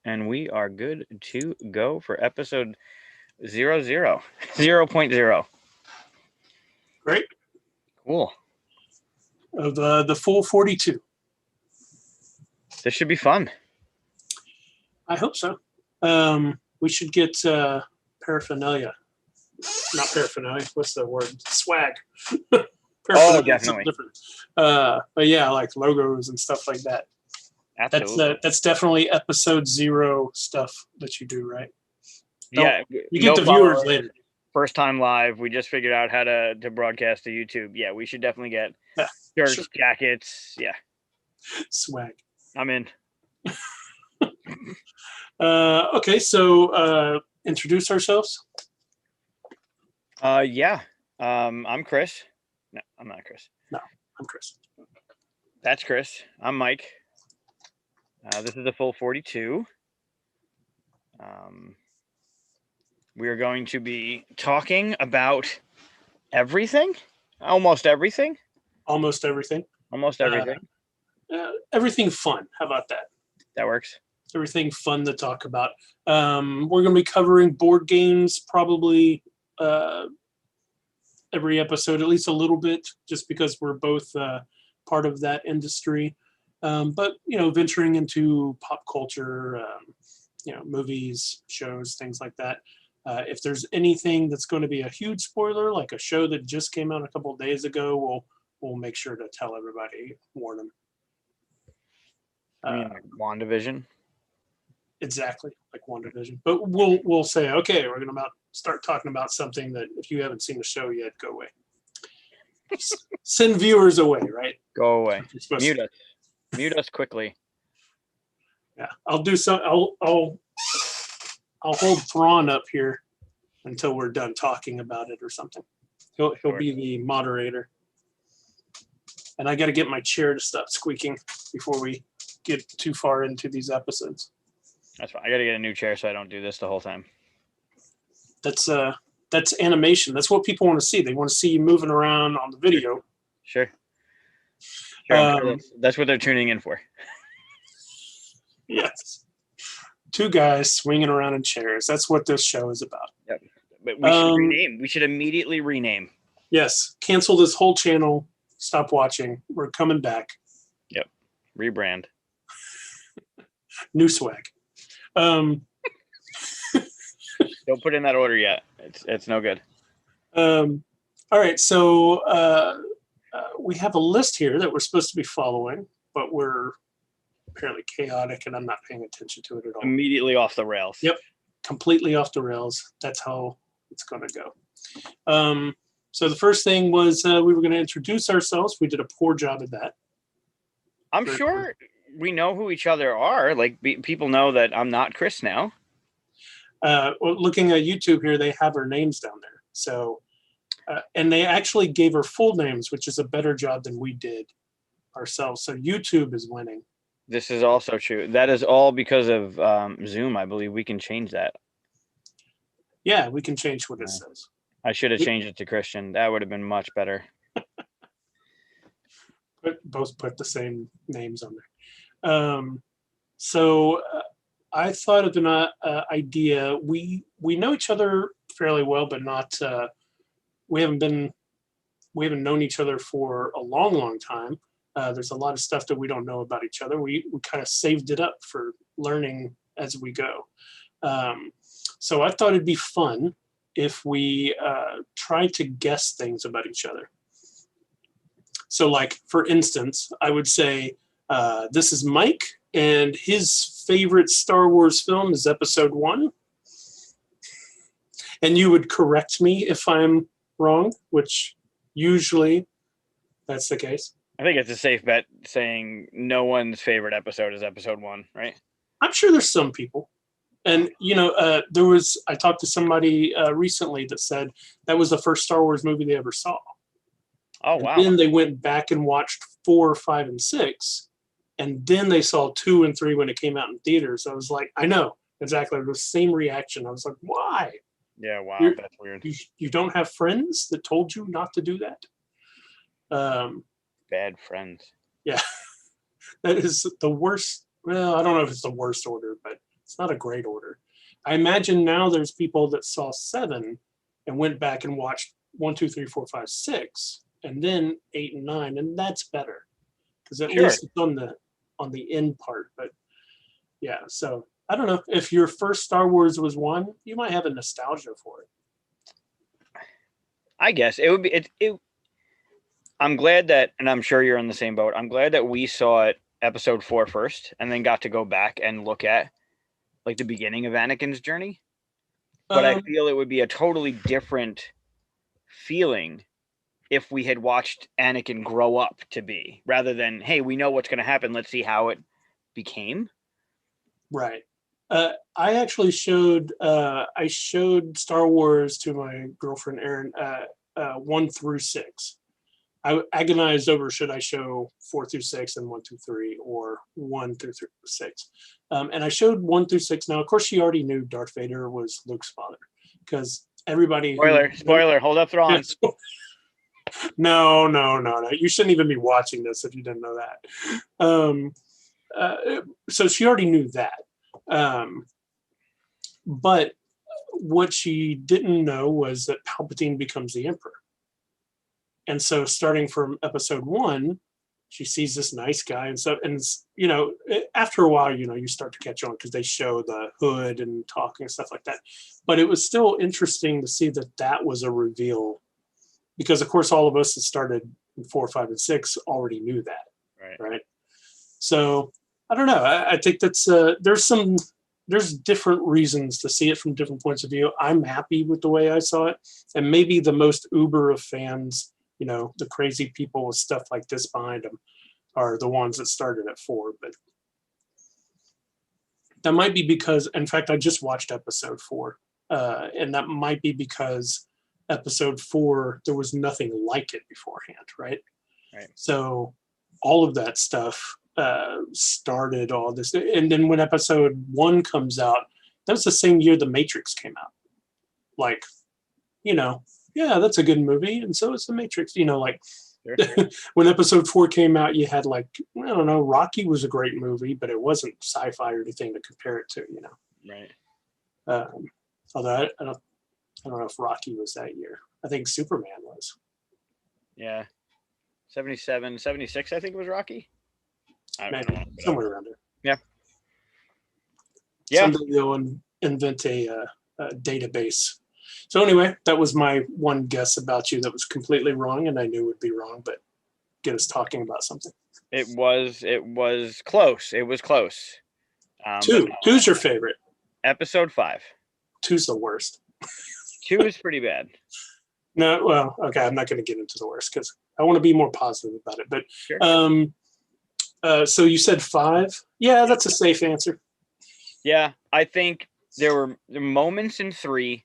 and we are good to go for episode 0.0. Great. Cool. Of the full 42. This should be fun. I hope so. We should get paraphernalia. Not paraphernalia. What's the word? Swag. Oh, definitely. Different. But yeah, like logos and stuff like that. Absolutely. That's definitely episode 0 stuff that you do, right? Yeah. You get the viewers later. First time live. We just figured out how to broadcast to YouTube. Yeah, we should definitely get shirts, jackets. Yeah. Swag. I'm in. Okay, so introduce ourselves. Yeah. I'm Chris. No, I'm not Chris. No, I'm Chris. That's Chris. I'm Mike. This is the full 42. We are going to be talking about everything. Almost everything. Almost everything. Almost everything. Everything fun. How about that? That works. Everything fun to talk about. We're going to be covering board games probably every episode, at least a little bit, just because we're both part of that industry. But, venturing into pop culture, movies, shows, things like that. If there's anything that's going to be a huge spoiler, like a show that just came out a couple of days ago, we'll make sure to tell everybody, warn them. Like WandaVision? Exactly, like WandaVision. But we'll say, okay, we're going to start talking about something that if you haven't seen the show yet, go away. Send viewers away, right? Go away. Mute us. Mute us quickly. Yeah, I'll do some. I'll hold Thrawn up here until we're done talking about it or something. He'll be the moderator. And I got to get my chair to stop squeaking before we get too far into these episodes. That's fine. I got to get a new chair so I don't do this the whole time. That's animation. That's what people want to see. They want to see you moving around on the video. Sure. That's what they're tuning in for. Yes. 2 guys swinging around in chairs. That's what this show is about. Yep. But we should rename. We should immediately rename. Yes. Cancel this whole channel. Stop watching. We're coming back. Yep. Rebrand. New swag. Don't put in that order yet. It's no good. All right. So we have a list here that we're supposed to be following, but we're apparently chaotic and I'm not paying attention to it at all. Immediately off the rails. Yep. Completely off the rails. That's how it's going to go. So the first thing was we were going to introduce ourselves. We did a poor job at that. I'm sure we know who each other are. Like people know that I'm not Chris now. Well, looking at YouTube here, they have her names down there. So, and they actually gave her full names, which is a better job than we did ourselves. So YouTube is winning. This is also true. That is all because of Zoom. I believe we can change that. Yeah, we can change what it says. I should have changed it to Christian. That would have been much better. Both put the same names on there. So I thought of an idea. We know each other fairly well, but not. We haven't known each other for a long time. There's a lot of stuff that we don't know about each other. We kind of saved it up for learning as we go. So I thought it'd be fun if we tried to guess things about each other. So like, for instance, I would say, this is Mike, and his favorite Star Wars film is Episode 1. And you would correct me if I'm wrong, which usually that's the case. I think it's a safe bet saying no one's favorite episode is Episode 1, right? I'm sure there's some people. And, I talked to somebody recently that said that was the first Star Wars movie they ever saw. Oh, wow. And then they went back and watched 4, 5, and 6. And then they saw 2 and 3 when it came out in theaters. I was like, I know, exactly. The same reaction. I was like, why? Yeah, wow, that's weird. You don't have friends that told you not to do that? Bad friends. Yeah. That is the worst. Well, I don't know if it's the worst order, but It's not a great order. I imagine now there's people that saw 7 and went back and watched 1, 2, 3, 4, 5, 6, and then 8 and 9, and that's better because at least it's on the end part. But yeah, so I don't know if your first Star Wars was 1, you might have a nostalgia for it. I guess it would be. I'm glad that, and I'm sure you're in the same boat. I'm glad that we saw it episode 4 first, and then got to go back and look at like the beginning of Anakin's journey. But I feel it would be a totally different feeling if we had watched Anakin grow up to be, rather than, hey, we know what's going to happen. Let's see how it became. Right. I actually showed Star Wars to my girlfriend Erin 1 through 6. I agonized over should I show 4 through 6 and 1 through 3 or 1 through 6. And I showed 1 through 6. Now, of course, she already knew Darth Vader was Luke's father because everybody. Spoiler. Hold up, Thrawn. No. You shouldn't even be watching this if you didn't know that. So she already knew that. But what she didn't know was that Palpatine becomes the Emperor. And so starting from episode 1, she sees this nice guy. And so, and you know, after a while, you know, you start to catch on because they show the hood and talking and stuff like that. But it was still interesting to see that that was a reveal because, of course, all of us that started in 4, 5, and 6 already knew that. Right. So I don't know. I think that's there's different reasons to see it from different points of view. I'm happy with the way I saw it. And maybe the most uber of fans, you know, the crazy people with stuff like this behind them are the ones that started at 4. But that might be because, in fact, I just watched episode 4. And that might be because episode 4, there was nothing like it beforehand, right? So all of that stuff started all this. And then when episode 1 comes out, that was the same year The Matrix came out. Like, you know, yeah, that's a good movie, and so is The Matrix. You know, like when episode 4 came out, you had like, I don't know, Rocky was a great movie, but it wasn't sci-fi or anything to compare it to, you know. Although I don't know if Rocky was that year. I think Superman was. Yeah. 77, 76, I think it was Rocky. I don't know. Somewhere around there. Yeah. Someday they'll invent a database. So anyway, that was my one guess about you that was completely wrong, and I knew would be wrong, but get us talking about something. It was close. It was close. 2's your favorite. Episode 5. 2's the worst. 2 is pretty bad. No, well, okay, I'm not going to get into the worst because I want to be more positive about it. But sure. So you said 5? Yeah, that's a safe answer. Yeah, I think there were moments in 3.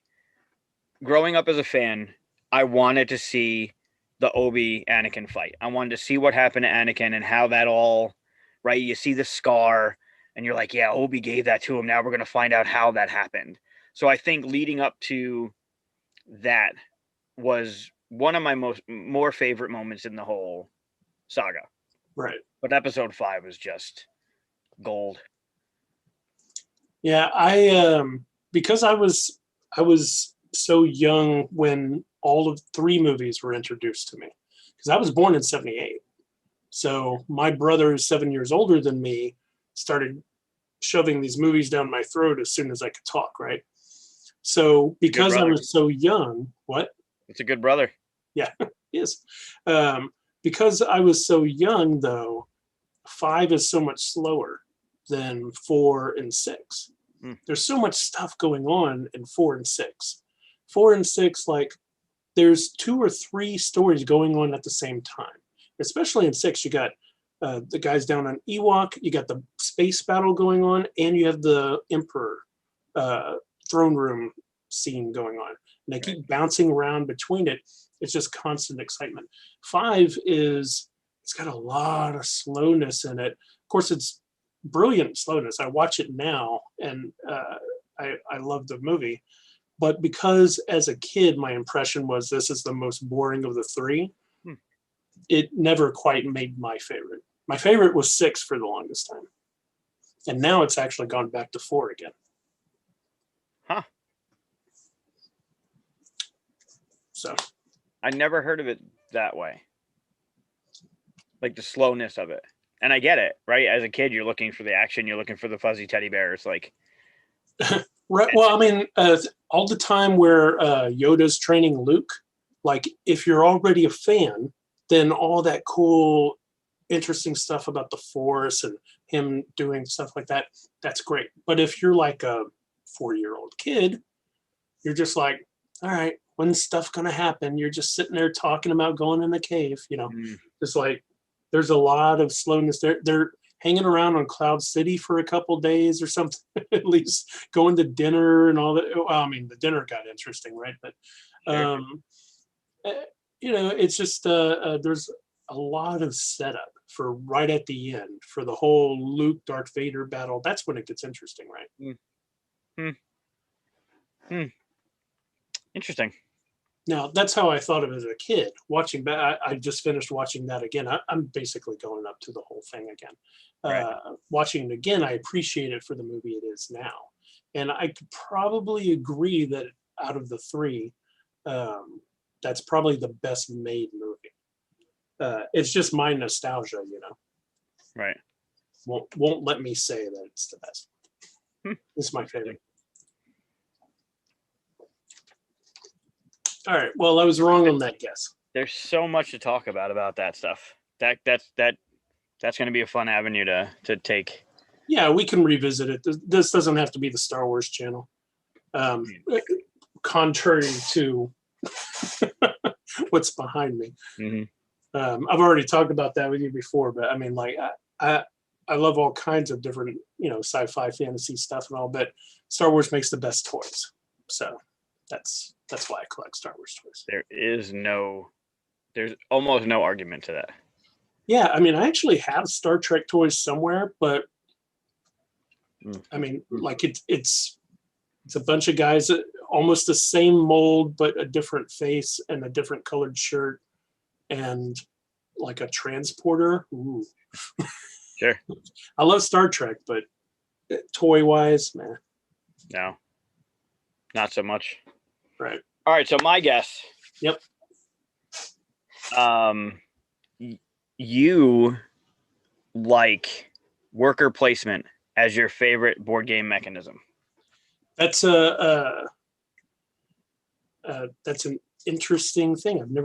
Growing up as a fan, I wanted to see the Obi Anakin fight. I wanted to see what happened to Anakin and how that all, right? You see the scar and you're like, yeah, Obi gave that to him. Now we're going to find out how that happened. So I think leading up to that was one of my more favorite moments in the whole saga. Right. But episode 5 was just gold. Yeah, I because I was so young when all of 3 movies were introduced to me because I was born in 78. So my brother, who's 7 years older than me, started shoving these movies down my throat as soon as I could talk, right? So because I was so young, what? It's a good brother. Yeah, he is. Because I was so young, though, 5 is so much slower than 4 and 6. There's so much stuff going on in 4 and 6. 4 and 6, like, there's 2 or 3 stories going on at the same time. Especially in 6, you got the guys down on Ewok, you got the space battle going on, and you have the Emperor throne room scene going on. And they keep bouncing around between it. It's just constant excitement. 5 it's got a lot of slowness in it. Of course, it's brilliant slowness. I watch it now, and I love the movie. But because as a kid, my impression was this is the most boring of the 3, it never quite made my favorite. My favorite was 6 for the longest time. And now it's actually gone back to 4 again. Huh. So I never heard of it that way. Like the slowness of it. And I get it, right? As a kid, you're looking for the action, you're looking for the fuzzy teddy bears. Like, right. Well, I mean, all the time where Yoda's training Luke, like if you're already a fan, then all that cool, interesting stuff about the Force and him doing stuff like that, that's great. But if you're like a 4-year-old kid, you're just like, all right, when's stuff gonna happen? You're just sitting there talking about going in the cave, Just like there's a lot of slowness there. They're hanging around on Cloud City for a couple days or something, at least going to dinner and all that. Well, I mean, the dinner got interesting, right? But sure. it's just there's a lot of setup for right at the end for the whole Luke Darth Vader battle. That's when it gets interesting, right? Interesting. Now, that's how I thought of it as a kid. Watching back, I just finished watching that again. I'm basically going up to the whole thing again. Right. Watching it again, I appreciate it for the movie it is now. And I could probably agree that out of the 3, that's probably the best made movie. It's just my nostalgia, Right. Won't let me say that it's the best. It's my favorite. All right. Well, I was wrong on that guess. There's so much to talk about that stuff. That's going to be a fun avenue to take. Yeah, we can revisit it. This doesn't have to be the Star Wars channel. Contrary to what's behind me. Mm-hmm. I've already talked about that with you before, but I mean, like, I love all kinds of different, sci-fi, fantasy stuff and all, but Star Wars makes the best toys. So that's why I collect Star Wars toys. There's almost no argument to that. Yeah, I mean, I actually have Star Trek toys somewhere, but I mean, like it's a bunch of guys that almost the same mold, but a different face and a different colored shirt and like a transporter. Ooh. Sure. I love Star Trek, but toy wise, man. No, not so much. Right. All right. So my guess. Yep. You like worker placement as your favorite board game mechanism. That's that's an interesting thing. I'm not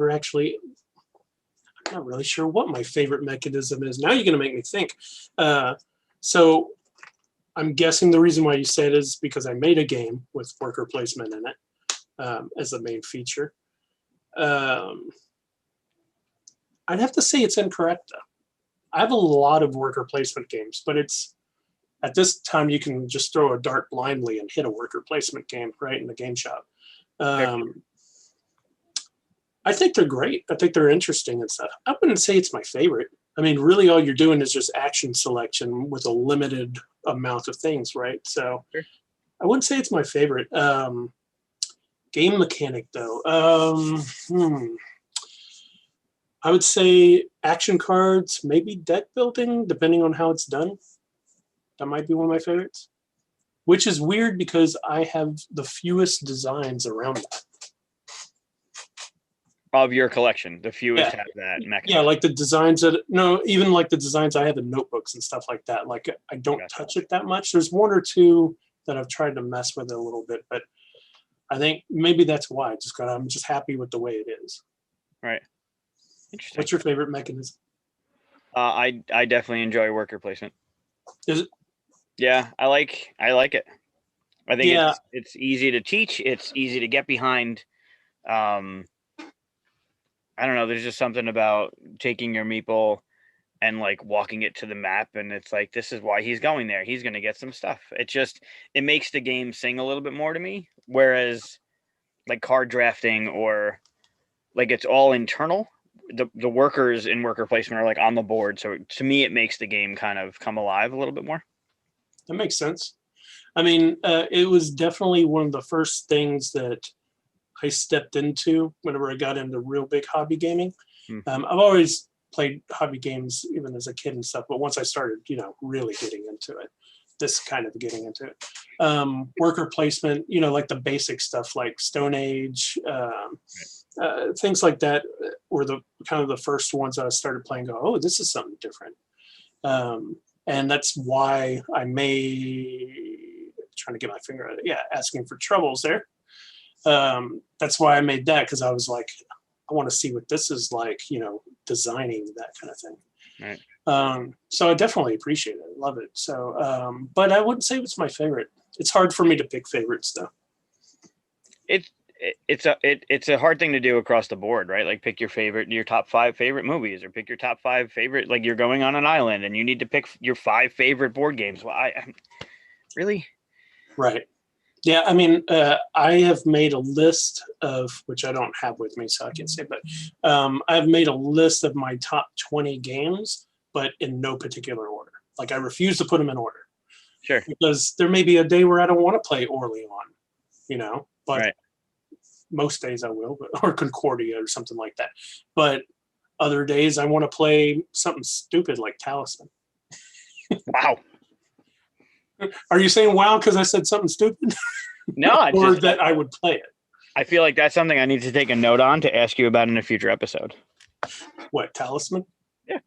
really sure what my favorite mechanism is. Now you're going to make me think. So I'm guessing the reason why you say it is because I made a game with worker placement in it as the main feature. I'd have to say it's incorrect, though. I have a lot of worker placement games, but it's at this time you can just throw a dart blindly and hit a worker placement game right in the game shop. I think they're great. I think they're interesting and stuff. I wouldn't say it's my favorite. I mean, really all you're doing is just action selection with a limited amount of things, right? So sure. I wouldn't say it's my favorite. Game mechanic, though. I would say action cards, maybe deck building, depending on how it's done. That might be one of my favorites. Which is weird because I have the fewest designs around that. Of your collection, the fewest have that mechanism. Yeah, like the designs even like the designs I have in notebooks and stuff like that. Like I don't touch it that much. There's one or two that I've tried to mess with it a little bit, but I think maybe that's why. I'm just happy with the way it is. Right. Interesting. What's your favorite mechanism? I definitely enjoy worker placement. Is it? Yeah, I like it. I think it's easy to teach. It's easy to get behind. I don't know. There's just something about taking your meeple and like walking it to the map, and it's like, this is why he's going there. He's going to get some stuff. It makes the game sing a little bit more to me. Whereas like card drafting or like it's all internal. The workers in worker placement are like on the board. So to me, it makes the game kind of come alive a little bit more. That makes sense. I mean, it was definitely one of the first things that I stepped into whenever I got into real big hobby gaming. I've always played hobby games even as a kid and stuff, but once I started, really getting into it, this kind of getting into it. Worker placement, like the basic stuff like Stone Age, things like that were the kind of the first ones I started playing. Go, oh, this is something different, and that's why I trying to get my finger at it. Yeah, asking for Trobils there. That's why I made that, because I was like, I want to see what this is like, designing that kind of thing. Right. So I definitely appreciate it. I love it. So, but I wouldn't say it's my favorite. It's hard for me to pick favorites, though. It's a hard thing to do across the board, right? Like pick your top 5 favorite movies, or pick your top 5 favorite, like you're going on an island and you need to pick your 5 favorite board games. Well, I really. Right. Yeah. I mean, I have made a list of, which I don't have with me, so I can't say, but I've made a list of my top 20 games, but in no particular order. Like I refuse to put them in order. Sure. Because there may be a day where I don't want to play Orlean, but right. Most days I will, or Concordia or something like that. But other days I want to play something stupid like Talisman. Wow. Are you saying wow because I said something stupid? No, or that I would play it. I feel like that's something I need to take a note on to ask you about in a future episode. What, Talisman? Yeah.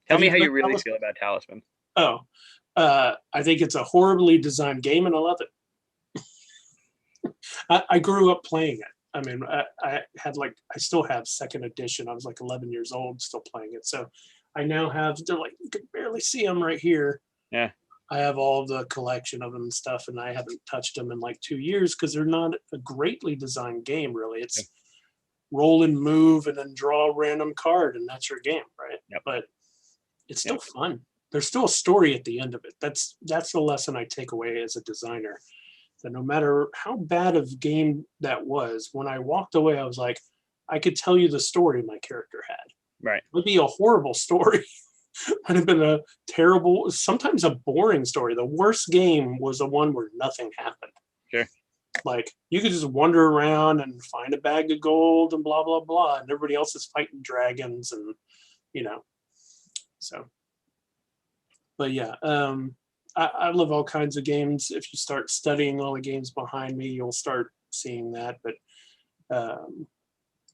Tell me how you really feel about Talisman. Oh, I think it's a horribly designed game, and I love it. I grew up playing it. I mean, I still have second edition. I was like 11 years old still playing it. So I now have, they're like, you can barely see them right here. Yeah. I have all the collection of them and stuff, and I haven't touched them in like 2 years because they're not a greatly designed game, really. It's roll and move and then draw a random card, and that's your game, right? Yep. But it's still fun. There's still a story at the end of it. That's the lesson I take away as a designer. That no matter how bad of game that was, when I walked away, I was like, I could tell you the story my character had. Right. It would be a horrible story. Might have been a terrible, sometimes a boring story. The worst game was the one where nothing happened. Sure. Like you could just wander around and find a bag of gold and blah, blah, blah. And everybody else is fighting dragons and, so. But yeah, I love all kinds of games. If you start studying all the games behind me, you'll start seeing that. But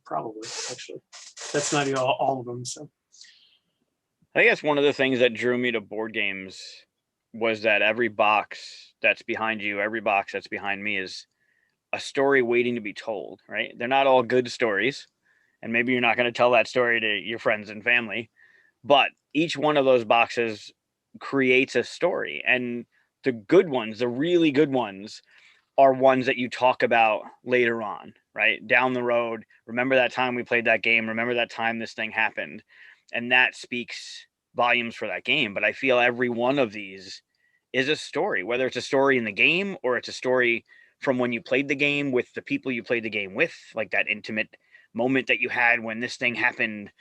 probably, actually, that's not all of them. So I think that's one of the things that drew me to board games was that every box that's behind you, every box that's behind me is a story waiting to be told, right? They're not all good stories. And maybe you're not going to tell that story to your friends and family, but each one of those boxes creates a story, and the good ones, the really good ones, are ones that you talk about later on, right? Down the road. Remember that time we played that game. Remember that time this thing happened. And that speaks volumes for that game. But I feel every one of these is a story, whether it's a story in the game or it's a story from when you played the game with the people you played the game with, like that intimate moment that you had when this thing happened.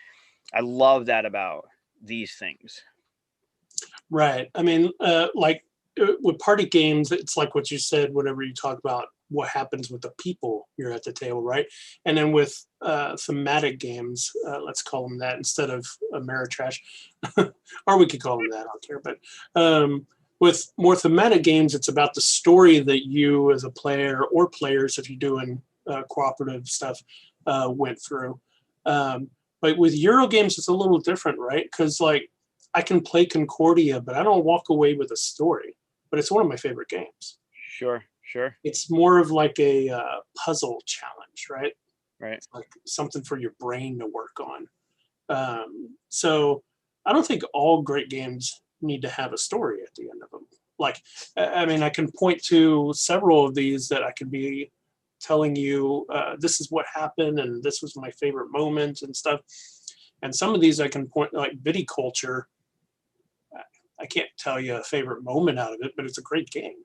I love that about these things. Right. I mean, with party games, it's like what you said, whenever you talk about what happens with the people you're at the table, right? And then with thematic games, let's call them that instead of Ameritrash, or we could call them that, I don't care. But with more thematic games, it's about the story that you as a player or players, if you're doing cooperative stuff, went through. But with Euro games, it's a little different, right? Because like I can play Concordia, but I don't walk away with a story. But it's one of my favorite games. Sure. It's more of like a puzzle challenge, right? Right. It's like something for your brain to work on. So I don't think all great games need to have a story at the end of them. Like, I mean, I can point to several of these that I could be telling you, this is what happened and this was my favorite moment and stuff. And some of these I can point, like Viticulture. I can't tell you a favorite moment out of it, but it's a great game.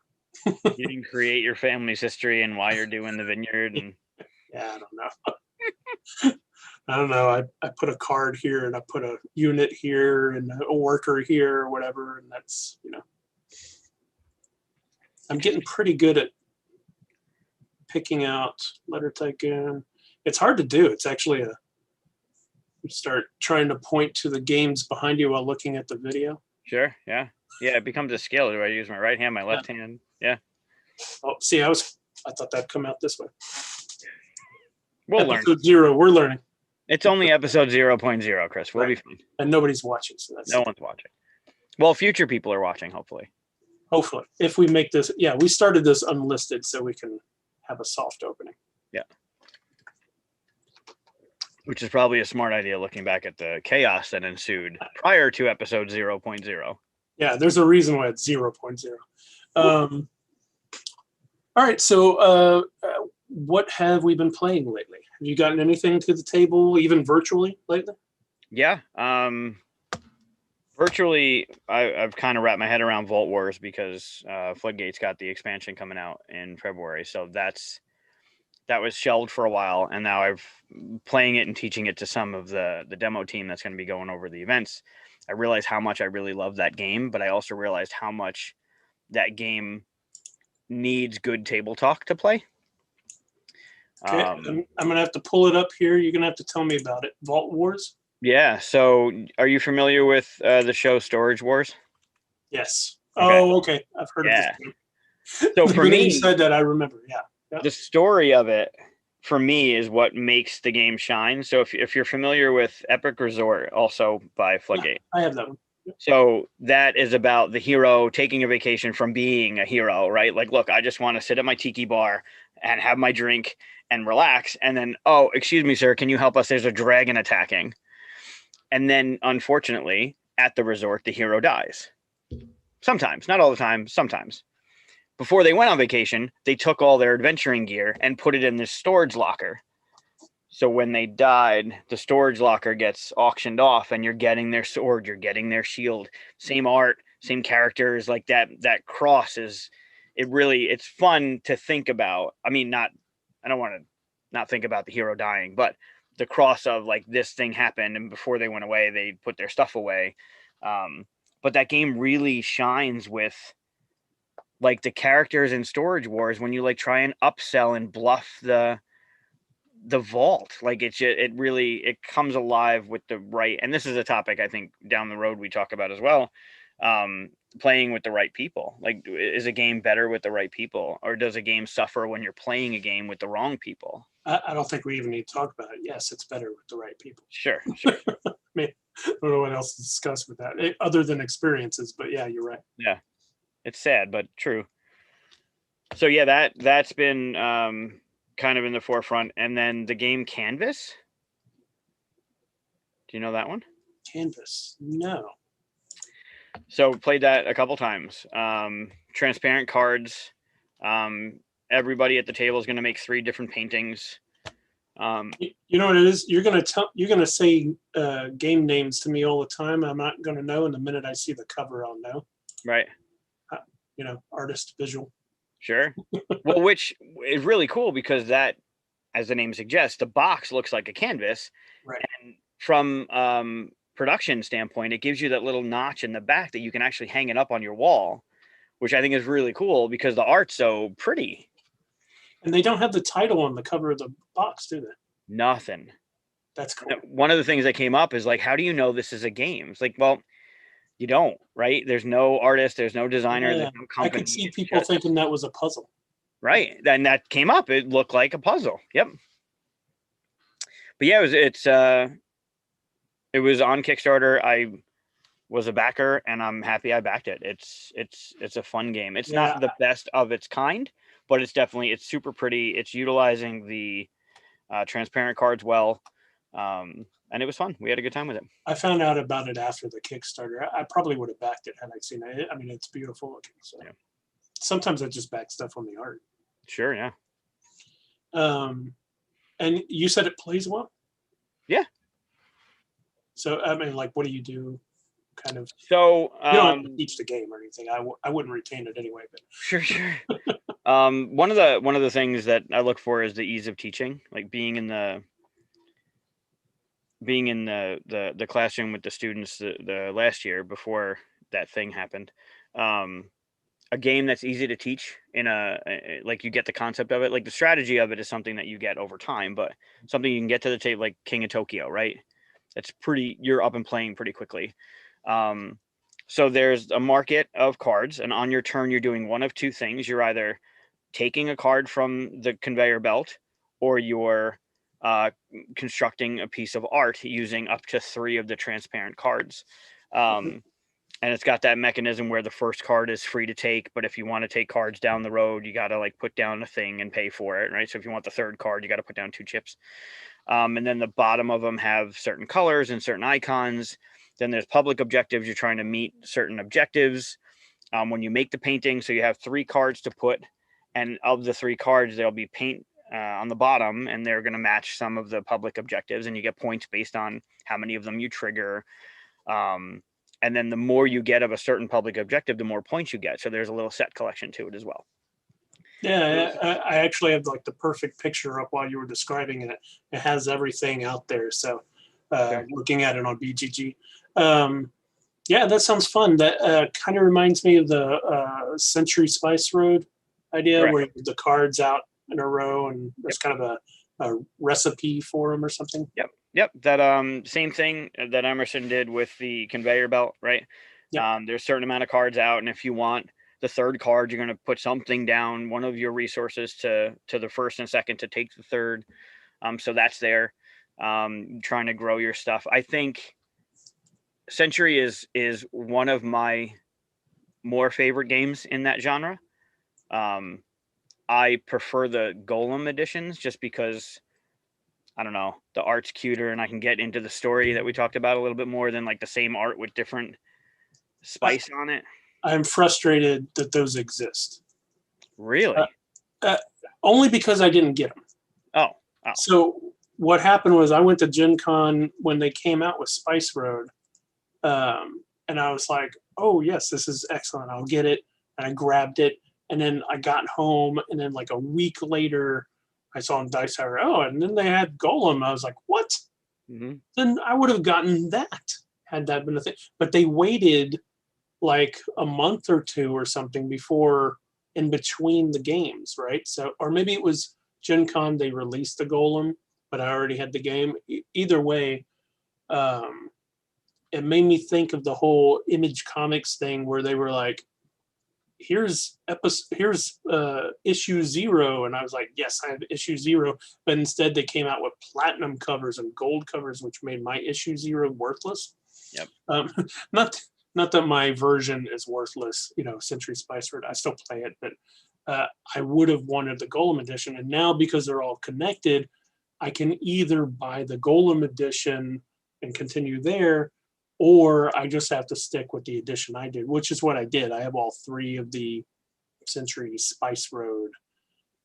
You can create your family's history and why you're doing the vineyard. And yeah, I don't know. I put a card here and I put a unit here and a worker here or whatever. And that's, I'm getting pretty good at picking out letter tycoon. It's hard to do. It's actually you start trying to point to the games behind you while looking at the video. Sure. Yeah. Yeah, it becomes a skill. Do I use my right hand, my left hand? Yeah. Oh, see, I thought that'd come out this way. We'll learn. Episode 0, we're learning. It's only episode 0.0, Chris. We'll be fine. And nobody's watching, so that's No one's watching. Well, future people are watching, hopefully. hopefully. If we make this, we started this unlisted so we can have a soft opening. Yeah. Which is probably a smart idea looking back at the chaos that ensued prior to episode 0.0. Yeah, there's a reason why it's 0.0. All right, so what have we been playing lately? Have you gotten anything to the table, even virtually lately? Yeah. Virtually, I've kind of wrapped my head around Vault Wars because Floodgate's got the expansion coming out in February. So that was shelved for a while, and now I've playing it and teaching it to some of the demo team that's going to be going over the events. I realized how much I really love that game, but I also realized how much that game needs good table talk to play. Okay, I'm going to have to pull it up here. You're going to have to tell me about it. Vault Wars? Yeah. So are you familiar with the show Storage Wars? Yes. Okay. Oh, okay. I've heard of this game. So for me, you said that, I remember. Yeah. The story of it, for me, is what makes the game shine. So if you're familiar with Epic Resort, also by Floodgate. I have that one. So that is about the hero taking a vacation from being a hero, right? Like, look, I just want to sit at my tiki bar and have my drink and relax. And then, oh, excuse me, sir, can you help us? There's a dragon attacking. And then, unfortunately, at the resort, the hero dies. Sometimes, not all the time, sometimes. Before they went on vacation, they took all their adventuring gear and put it in this storage locker. So when they died, the storage locker gets auctioned off, and you're getting their sword, you're getting their shield, same art, same characters. Like that cross is, it's fun to think about. I mean, I don't want to not think about the hero dying, but the cross of like this thing happened, and before they went away, they put their stuff away. But that game really shines with like the characters in Storage Wars when you like try and upsell and bluff the vault. Like it really comes alive with the right, and this is a topic I think down the road we talk about as well. Playing with the right people. Like, is a game better with the right people, or does a game suffer when you're playing a game with the wrong people? I don't think we even need to talk about it. Yes, it's better with the right people. Sure. I mean, I don't know what else to discuss with that other than experiences, but yeah, you're right. Yeah, it's sad but true. So yeah, that's been kind of in the forefront. And then the game Canvas. Do you know that one? Canvas? No. So played that a couple times. Transparent cards. Everybody at the table is going to make 3 different paintings. You know what it is? You're gonna say game names to me all the time. I'm not gonna know, and the minute I see the cover, I'll know. Right. Artist visual. Sure. Well, which is really cool because that, as the name suggests, the box looks like a canvas. Right. And from production standpoint, it gives you that little notch in the back that you can actually hang it up on your wall, which I think is really cool because the art's so pretty. And they don't have the title on the cover of the box, do they? Nothing. That's cool. One of the things that came up is like, how do you know this is a game? It's like, well, you don't, right? There's no artist, there's no designer, there's no company. I could see people thinking that was a puzzle. Right. And that came up. It looked like a puzzle. Yep. But yeah, it was on Kickstarter. I was a backer and I'm happy I backed it. It's a fun game. It's not the best of its kind, but it's super pretty. It's utilizing the transparent cards well. And it was fun. We had a good time with it. I found out about it after the Kickstarter. I probably would have backed it had I seen it. I mean, it's beautiful looking. So sometimes I just back stuff on the art. Sure, yeah. And you said it plays well? Yeah. So, I mean, like, what do you do? Kind of. So, you don't have to teach the game or anything. I wouldn't retain it anyway. But sure. One of the things that I look for is the ease of teaching, like being in the classroom with the students the last year before that thing happened. A game that's easy to teach like you get the concept of it, like the strategy of it is something that you get over time, but something you can get to the table, like King of Tokyo, right? You're up and playing pretty quickly. So there's a market of cards, and on your turn, you're doing one of two things. You're either taking a card from the conveyor belt, or you're uh, constructing a piece of art using up to 3 of the transparent cards. Um, and it's got that mechanism where the first card is free to take, but if you want to take cards down the road, you got to like put down a thing and pay for it, right? So if you want the third card, you got to put down 2 chips. And then the bottom of them have certain colors and certain icons. Then there's public objectives. You're trying to meet certain objectives when you make the painting. So you have 3 cards to put, and of the 3 cards, there'll be paint on the bottom, and they're going to match some of the public objectives, and you get points based on how many of them you trigger. And then the more you get of a certain public objective, the more points you get. So there's a little set collection to it as well. Yeah, I actually have like the perfect picture up while you were describing it. It has everything out there. So Okay. looking at it on BGG. Yeah, that sounds fun. That kind of reminds me of the Century Spice Road idea, Correct. where you put the cards out in a row and there's kind of a recipe for them or something. Yep. That same thing that Emerson did with the conveyor belt, right? Yep. There's a certain amount of cards out, and if you want the third card, you're going to put something down, one of your resources to the first and second to take the third. So that's there. Trying to grow your stuff. I think Century is one of my more favorite games in that genre. I prefer the Golem editions just because I don't know, the art's cuter and I can get into the story that we talked about a little bit more than like the same art with different spice on it. I'm frustrated that those exist. Really? Uh, only because I didn't get them. Oh. So what happened was I went to Gen Con when they came out with Spice Road. And I was like, oh, yes, this is excellent. I'll get it. And I grabbed it. And then I got home. And then like a week later, I saw on Dice Tower, and then they had Golem. I was like, what? Mm-hmm. Then I would have gotten that had that been a thing. But they waited like a month or 2 or something before in between the games, right? So, or maybe it was Gen Con, they released the Golem, but I already had the game. Either way, it made me think of the whole Image Comics thing where they were like, here's issue 0, and I was like, yes, I have issue 0, but instead they came out with platinum covers and gold covers, which made my issue 0 worthless. Yep. Not that my version is worthless, Century Spice Road, I still play it, but I would have wanted the Golem edition, and now because they're all connected, I can either buy the Golem edition and continue there, or I just have to stick with the edition I did, which is what I did. I have all 3 of the Century Spice Road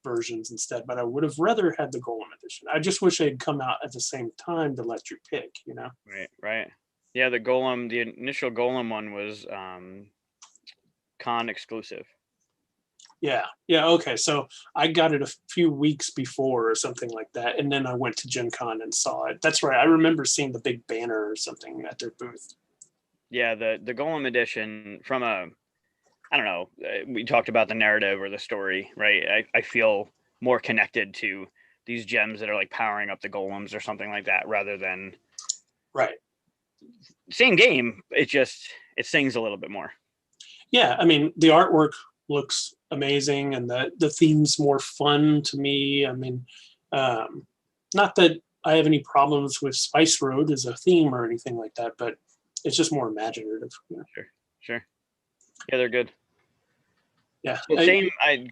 versions instead, but I would have rather had the Golem edition. I just wish they'd come out at the same time to let you pick, Right. Yeah, the initial Golem one was con exclusive. Yeah. Okay. So I got it a few weeks before or something like that. And then I went to Gen Con and saw it. That's right. I remember seeing the big banner or something at their booth. Yeah, the Golem edition from I don't know, we talked about the narrative or the story, right? I feel more connected to these gems that are like powering up the golems or something like that rather than right. Same game. It sings a little bit more. Yeah. I mean, the artwork looks amazing and the theme's more fun to me. I mean, not that I have any problems with Spice Road as a theme or anything like that, but it's just more imaginative. Sure. Yeah, they're good. Yeah. So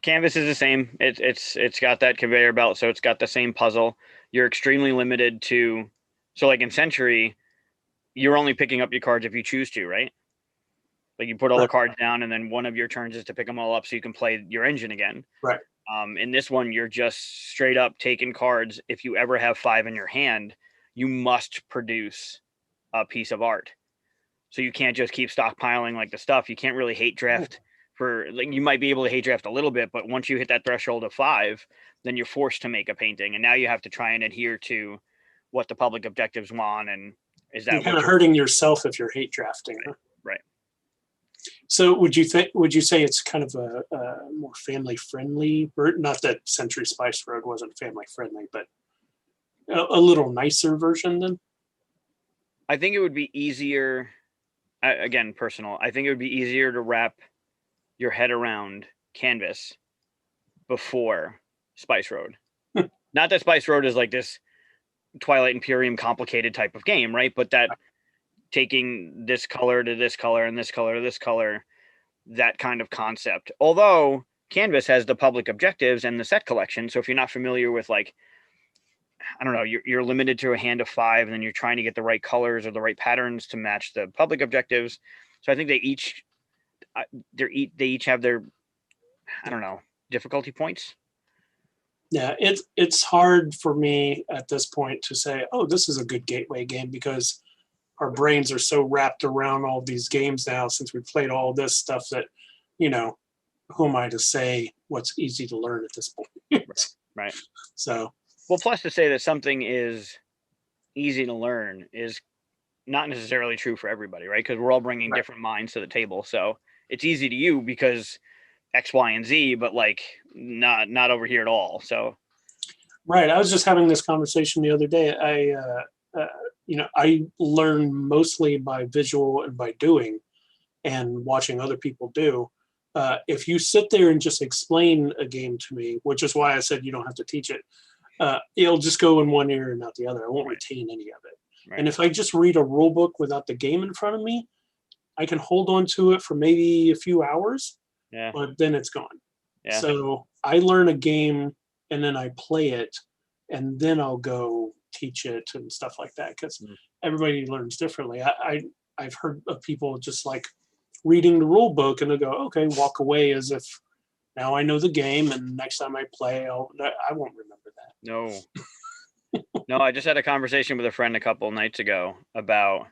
canvas is the same. It's got that conveyor belt, so it's got the same puzzle. You're extremely limited to, so like in Century, you're only picking up your cards if you choose to, right? Like you put all the cards down, and then one of your turns is to pick them all up so you can play your engine again. Right. In this one, you're just straight up taking cards. If you ever have 5 in your hand, you must produce a piece of art. So you can't just keep stockpiling like the stuff. You can't really hate draft for like you might be able to hate draft a little bit, but once you hit that threshold of 5, then you're forced to make a painting, and now you have to try and adhere to what the public objectives want. And is that you're kind of hurting yourself if you're hate drafting? Right. So would you say it's kind of a more family friendly, not that Century Spice Road wasn't family friendly, but a little nicer version then? I think it would be easier. again, personal. I think it would be easier to wrap your head around Canvas before Spice Road. Not that Spice Road is like this Twilight Imperium complicated type of game, right? But that taking this color to this color and this color to this color, that kind of concept. Although Canvas has the public objectives and the set collection. So if you're not familiar with, like, I don't know, you're limited to a hand of 5, and then you're trying to get the right colors or the right patterns to match the public objectives. So I think they each have their, I don't know, difficulty points. Yeah, it's hard for me at this point to say, oh, this is a good gateway game, because our brains are so wrapped around all these games now since we've played all this stuff that, who am I to say what's easy to learn at this point? Right. So, well, plus to say that something is easy to learn is not necessarily true for everybody, right? Because we're all bringing different minds to the table. So it's easy to you because X, Y, and Z, but like not over here at all. So, right. I was just having this conversation the other day. I learn mostly by visual and by doing and watching other people do. If you sit there and just explain a game to me, which is why I said you don't have to teach it, it'll just go in one ear and not the other. I won't retain any of it. Right. And if I just read a rule book without the game in front of me, I can hold on to it for maybe a few hours, but then it's gone. Yeah. So I learn a game and then I play it, and then I'll go teach it and stuff like that, because everybody learns differently. I've heard of people just like reading the rule book and they'll go, okay, walk away as if now I know the game, and next time I play, I won't remember that. No, I just had a conversation with a friend a couple nights ago about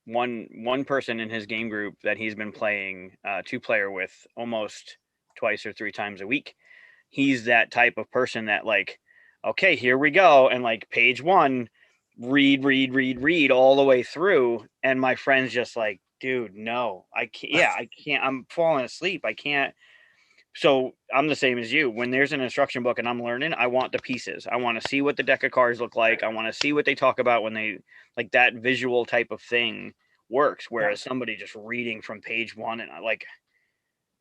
one person in his game group that he's been playing 2-player with almost twice or 3 times a week. He's that type of person that, like, okay, here we go, and like page 1, read all the way through, and my friend's just like, dude, no, I can't, I'm falling asleep, I can't. So I'm the same as you. When there's an instruction book and I'm learning, I want the pieces. I want to see what the deck of cards look like. I want to see what they talk about when they, like, that visual type of thing works. Whereas somebody just reading from page 1, and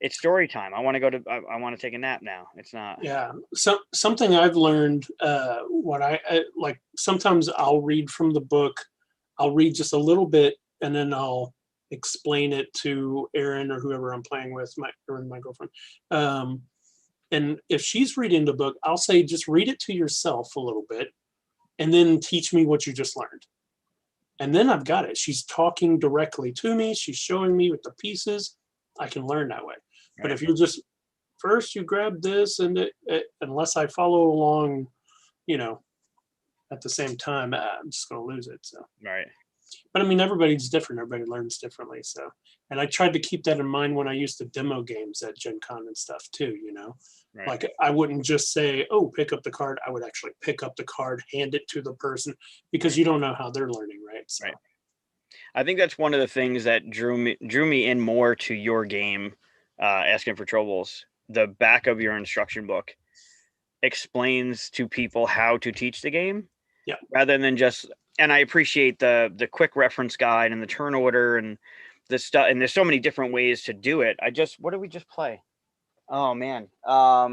it's story time. I want to take a nap now. It's not. Yeah. So something I've learned, what I like, sometimes I'll read from the book. I'll read just a little bit, and then I'll explain it to Erin or whoever I'm playing with, my girlfriend. And if she's reading the book, I'll say, just read it to yourself a little bit, and then teach me what you just learned. And then I've got it. She's talking directly to me. She's showing me with the pieces. I can learn that way. Right. But if you just, first you grab this, and unless I follow along, at the same time, I'm just going to lose it. So. Right. But I mean, everybody's different. Everybody learns differently. So, and I tried to keep that in mind when I used to demo games at Gen Con and stuff too, Right. Like, I wouldn't just say, oh, pick up the card. I would actually pick up the card, hand it to the person, because you don't know how they're learning, right? So. Right. I think that's one of the things that drew me in more to your game, asking for Trobils. The back of your instruction book explains to people how to teach the game, rather than just. And I appreciate the quick reference guide and the turn order and the stuff. And there's so many different ways to do it. What did we just play? Oh man. I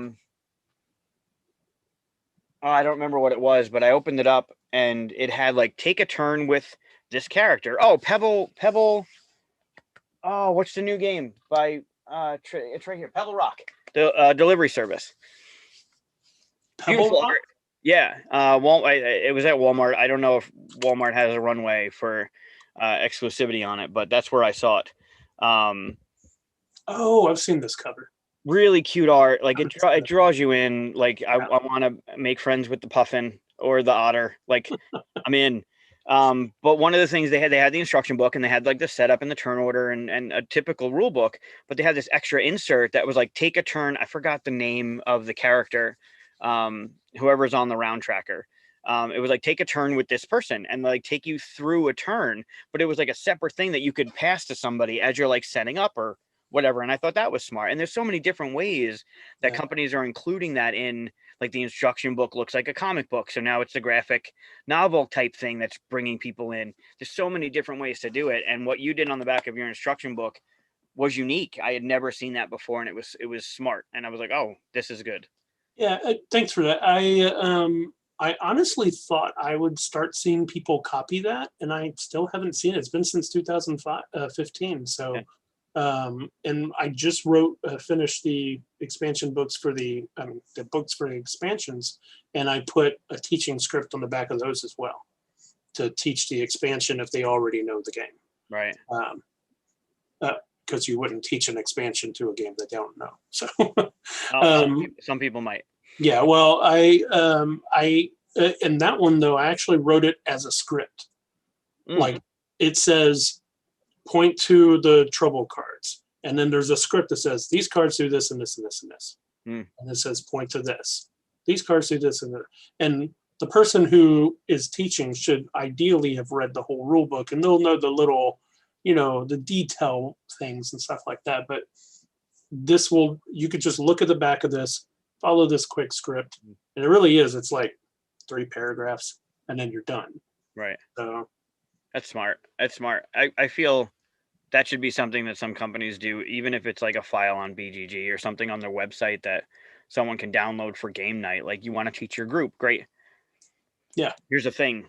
don't remember what it was, but I opened it up and it had like, take a turn with this character. Oh, Pebble. Oh, what's the new game by, it's right here. Pebble Rock, the Delivery Service. Beautiful art. Yeah, it was at Walmart. I don't know if Walmart has a runway for exclusivity on it, but that's where I saw it. I've seen this cover. Really cute art. Like, it draws you in. Like, I want to make friends with the puffin or the otter. Like, I'm in. But one of the things they had the instruction book, and they had like the setup and the turn order and a typical rule book, but they had this extra insert that was like, take a turn. I forgot the name of the character. Whoever's on the round tracker, it was like, take a turn with this person, and like take you through a turn, but it was like a separate thing that you could pass to somebody as you're like setting up or whatever. And I thought that was smart. And there's so many different ways that Yeah. companies are including that in, like the instruction book looks like a comic book. So now it's a graphic novel type thing that's bringing people in. There's so many different ways to do it. And what you did on the back of your instruction book was unique. I had never seen that before. And it was smart. And I was like, oh, this is good. Yeah, thanks for that. I honestly thought I would start seeing people copy that, and I still haven't seen it. It's been since 2015. So, Yeah. and I just wrote, finished the expansion books for the books for the expansions, and I put a teaching script on the back of those as well to teach the expansion if they already know the game. Right. Because you wouldn't teach an expansion to a game they don't know. So, Some people might. yeah, well, in that one though, I actually wrote it as a script. Like it says, point to the trouble cards, and then there's a script that says these cards do this and this and this and this, and it says point to this. These cards do this and that, and the person who is teaching should ideally have read the whole rule book, and they'll know the little, the detail things and stuff like that. But you could just look at the back of this, follow this quick script, and it really is. It's like 3 paragraphs, and then you're done. Right. So that's smart. That's smart. I feel that should be something that some companies do, even if it's like a file on BGG or something on their website that someone can download for game night. Like, you want to teach your group, great. Yeah. Here's a thing.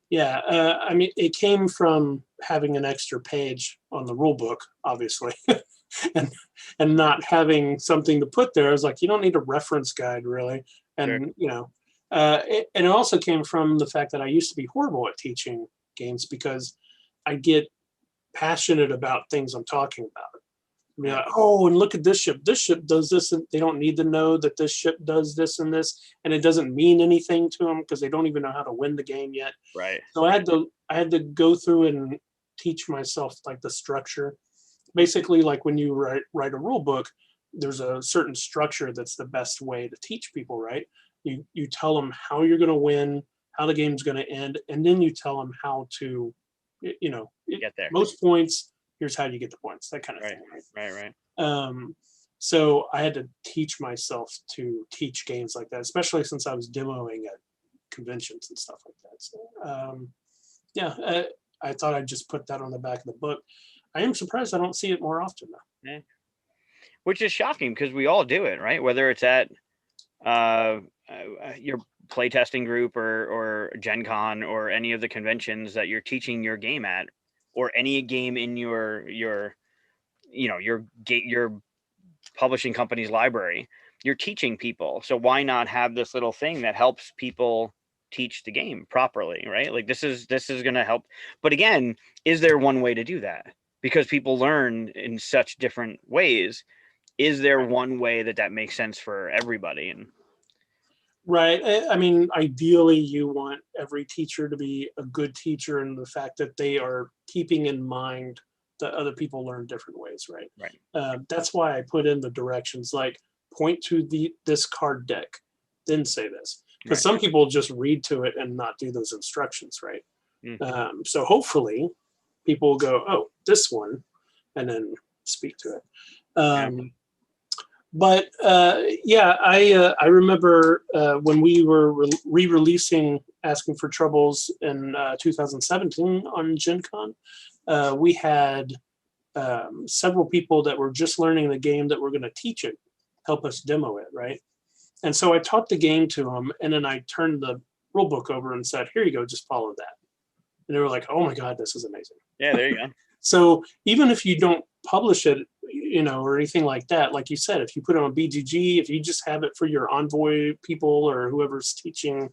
Yeah, I mean, it came from having an extra page on the rule book, obviously, and not having something to put there. I was like, you don't need a reference guide, really. And Sure. and it also came from the fact that I used to be horrible at teaching games because I get passionate about things I'm talking about. I mean, like, oh, and look at this ship. This ship does this, and they don't need to know that this ship does this and this, and it doesn't mean anything to them because they don't even know how to win the game yet. Right. So I had to go through and teach myself like the structure. Basically, like when you write a rule book, there's a certain structure that's the best way to teach people, right? You tell them how you're going to win, how the game's going to end, and then you tell them how to, get there. Most points. Here's how you get the points. That kind of thing. Right. So I had to teach myself to teach games like that, especially since I was demoing at conventions and stuff like that. So I thought I'd just put that on the back of the book. I am surprised I don't see it more often though. Yeah. Which is shocking because we all do it, right? Whether it's at your playtesting group or Gen Con or any of the conventions that you're teaching your game at, or any game in your publishing company's library, you're teaching people. So why not have this little thing that helps people teach the game properly, right? Like this is going to help. But again, is there one way to do that? Because people learn in such different ways. Is there one way that makes sense for everybody? And right. I mean, ideally, you want every teacher to be a good teacher, and the fact that they are keeping in mind that other people learn different ways, right? Right. That's why I put in the directions, like point to this card deck, then say this, because some people just read to it and not do those instructions, right? So hopefully, people will go, oh, this one, and then speak to it. But I remember when we were re-releasing Asking for Troubles in 2017 on Gen Con, we had several people that were just learning the game that were going to teach it, help us demo it, right? And so I taught the game to them, and then I turned the rule book over and said, here you go, just follow that. And they were like, oh my God, this is amazing. Yeah, there you go. So even if you don't publish it, or anything like that, like you said, if you put it on BGG, if you just have it for your envoy people or whoever's teaching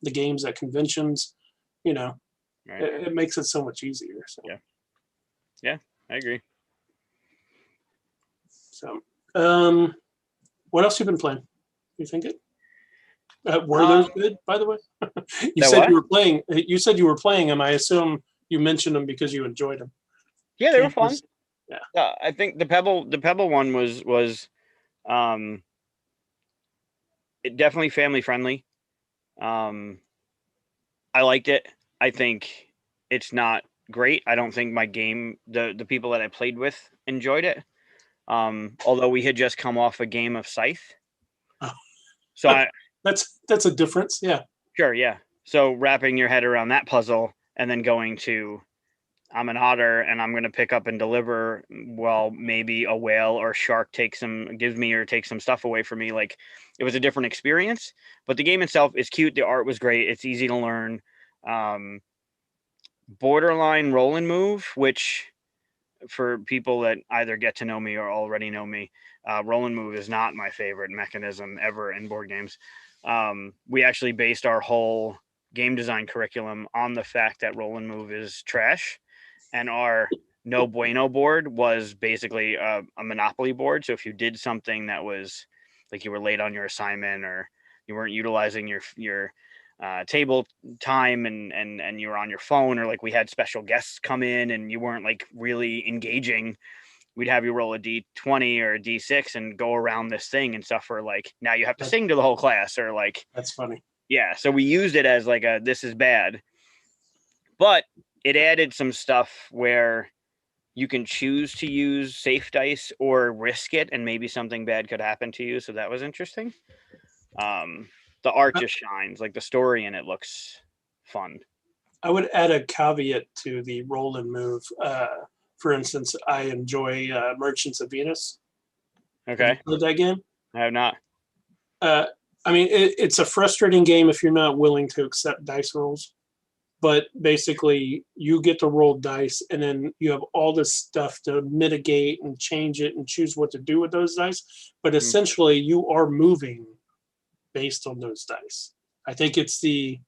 the games at conventions, it makes it so much easier. So. Yeah, I agree. So, what else you been playing? You think it? Were those good, by the way? You said you were playing them. I assume you mentioned them because you enjoyed them. Yeah, they were fun. Yeah. I think the Pebble one was it definitely family friendly. I liked it. I think it's not great. I don't think my game, the people that I played with enjoyed it. Although we had just come off a game of Scythe. Oh, So that's a difference. Yeah. sure, yeah. So wrapping your head around that puzzle and then going to I'm an otter and I'm going to pick up and deliver. Well, maybe a whale or shark takes some stuff away from me. Like it was a different experience, but the game itself is cute. The art was great. It's easy to learn. Borderline roll and move, which for people that either get to know me or already know me, roll and move is not my favorite mechanism ever in board games. We actually based our whole game design curriculum on the fact that roll and move is trash, and our no bueno board was basically a monopoly board. So if you did something that was like you were late on your assignment or you weren't utilizing your table time and you were on your phone, or like we had special guests come in and you weren't like really engaging, we'd have you roll a d20 or a d6 and go around this thing and suffer like now you have to sing to the whole class or like That's funny. yeah. So we used it as like a this is bad, but it added some stuff where you can choose to use safe dice or risk it and maybe something bad could happen to you. So that was interesting. The art just shines, like the story in it looks fun. I would add a caveat to the roll and move. For instance, I enjoy Merchants of Venus. Have Okay. you played that game? I have not. I mean, it's a frustrating game if you're not willing to accept dice rolls. But basically, you get to roll dice, and then you have all this stuff to mitigate and change it and choose what to do with those dice. But essentially, you are moving based on those dice. I think it's the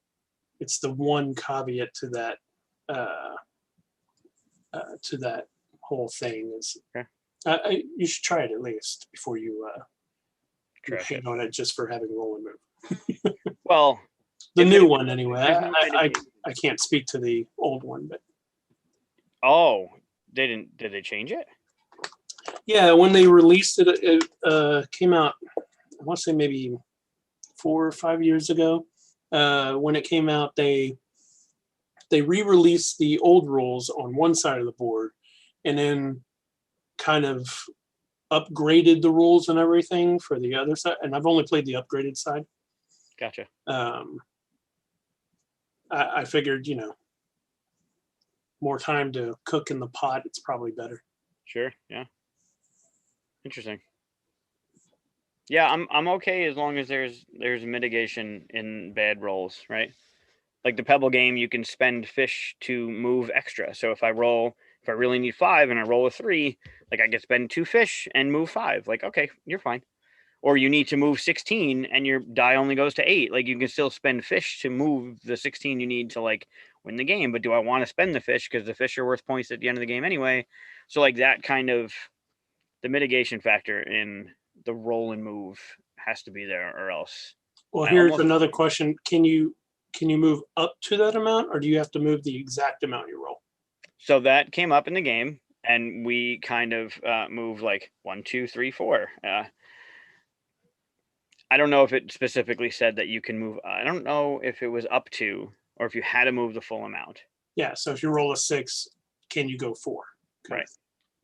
one caveat to that whole thing is you should try it at least before you hate on it just for having roll and move. Well, the new one anyway. I can't speak to the old one, but did they change it? Yeah, when they released it, it came out. I want to say maybe 4 or 5 years ago. When it came out, they re-released the old rules on one side of the board, and then kind of upgraded the rules and everything for the other side. And I've only played the upgraded side. Gotcha. I figured, more time to cook in the pot, it's probably better. Sure. Yeah. Interesting. Yeah, I'm okay as long as there's mitigation in bad rolls, right? Like the Pebble game, you can spend fish to move extra. So if I really need 5 and I roll a 3, like I could spend 2 fish and move 5. Like, okay, you're fine. Or you need to move 16 and your die only goes to 8. Like you can still spend fish to move the 16 you need to like win the game. But do I want to spend the fish because the fish are worth points at the end of the game anyway? So like that kind of the mitigation factor in the roll and move has to be there or else. Well, here's another question. Can you move up to that amount, or do you have to move the exact amount you roll? So that came up in the game, and we kind of moved like 1, 2, 3, 4. I don't know if it specifically said that you can move. I don't know if it was up to or if you had to move the full amount. Yeah. So if you roll a 6, can you go 4? Right.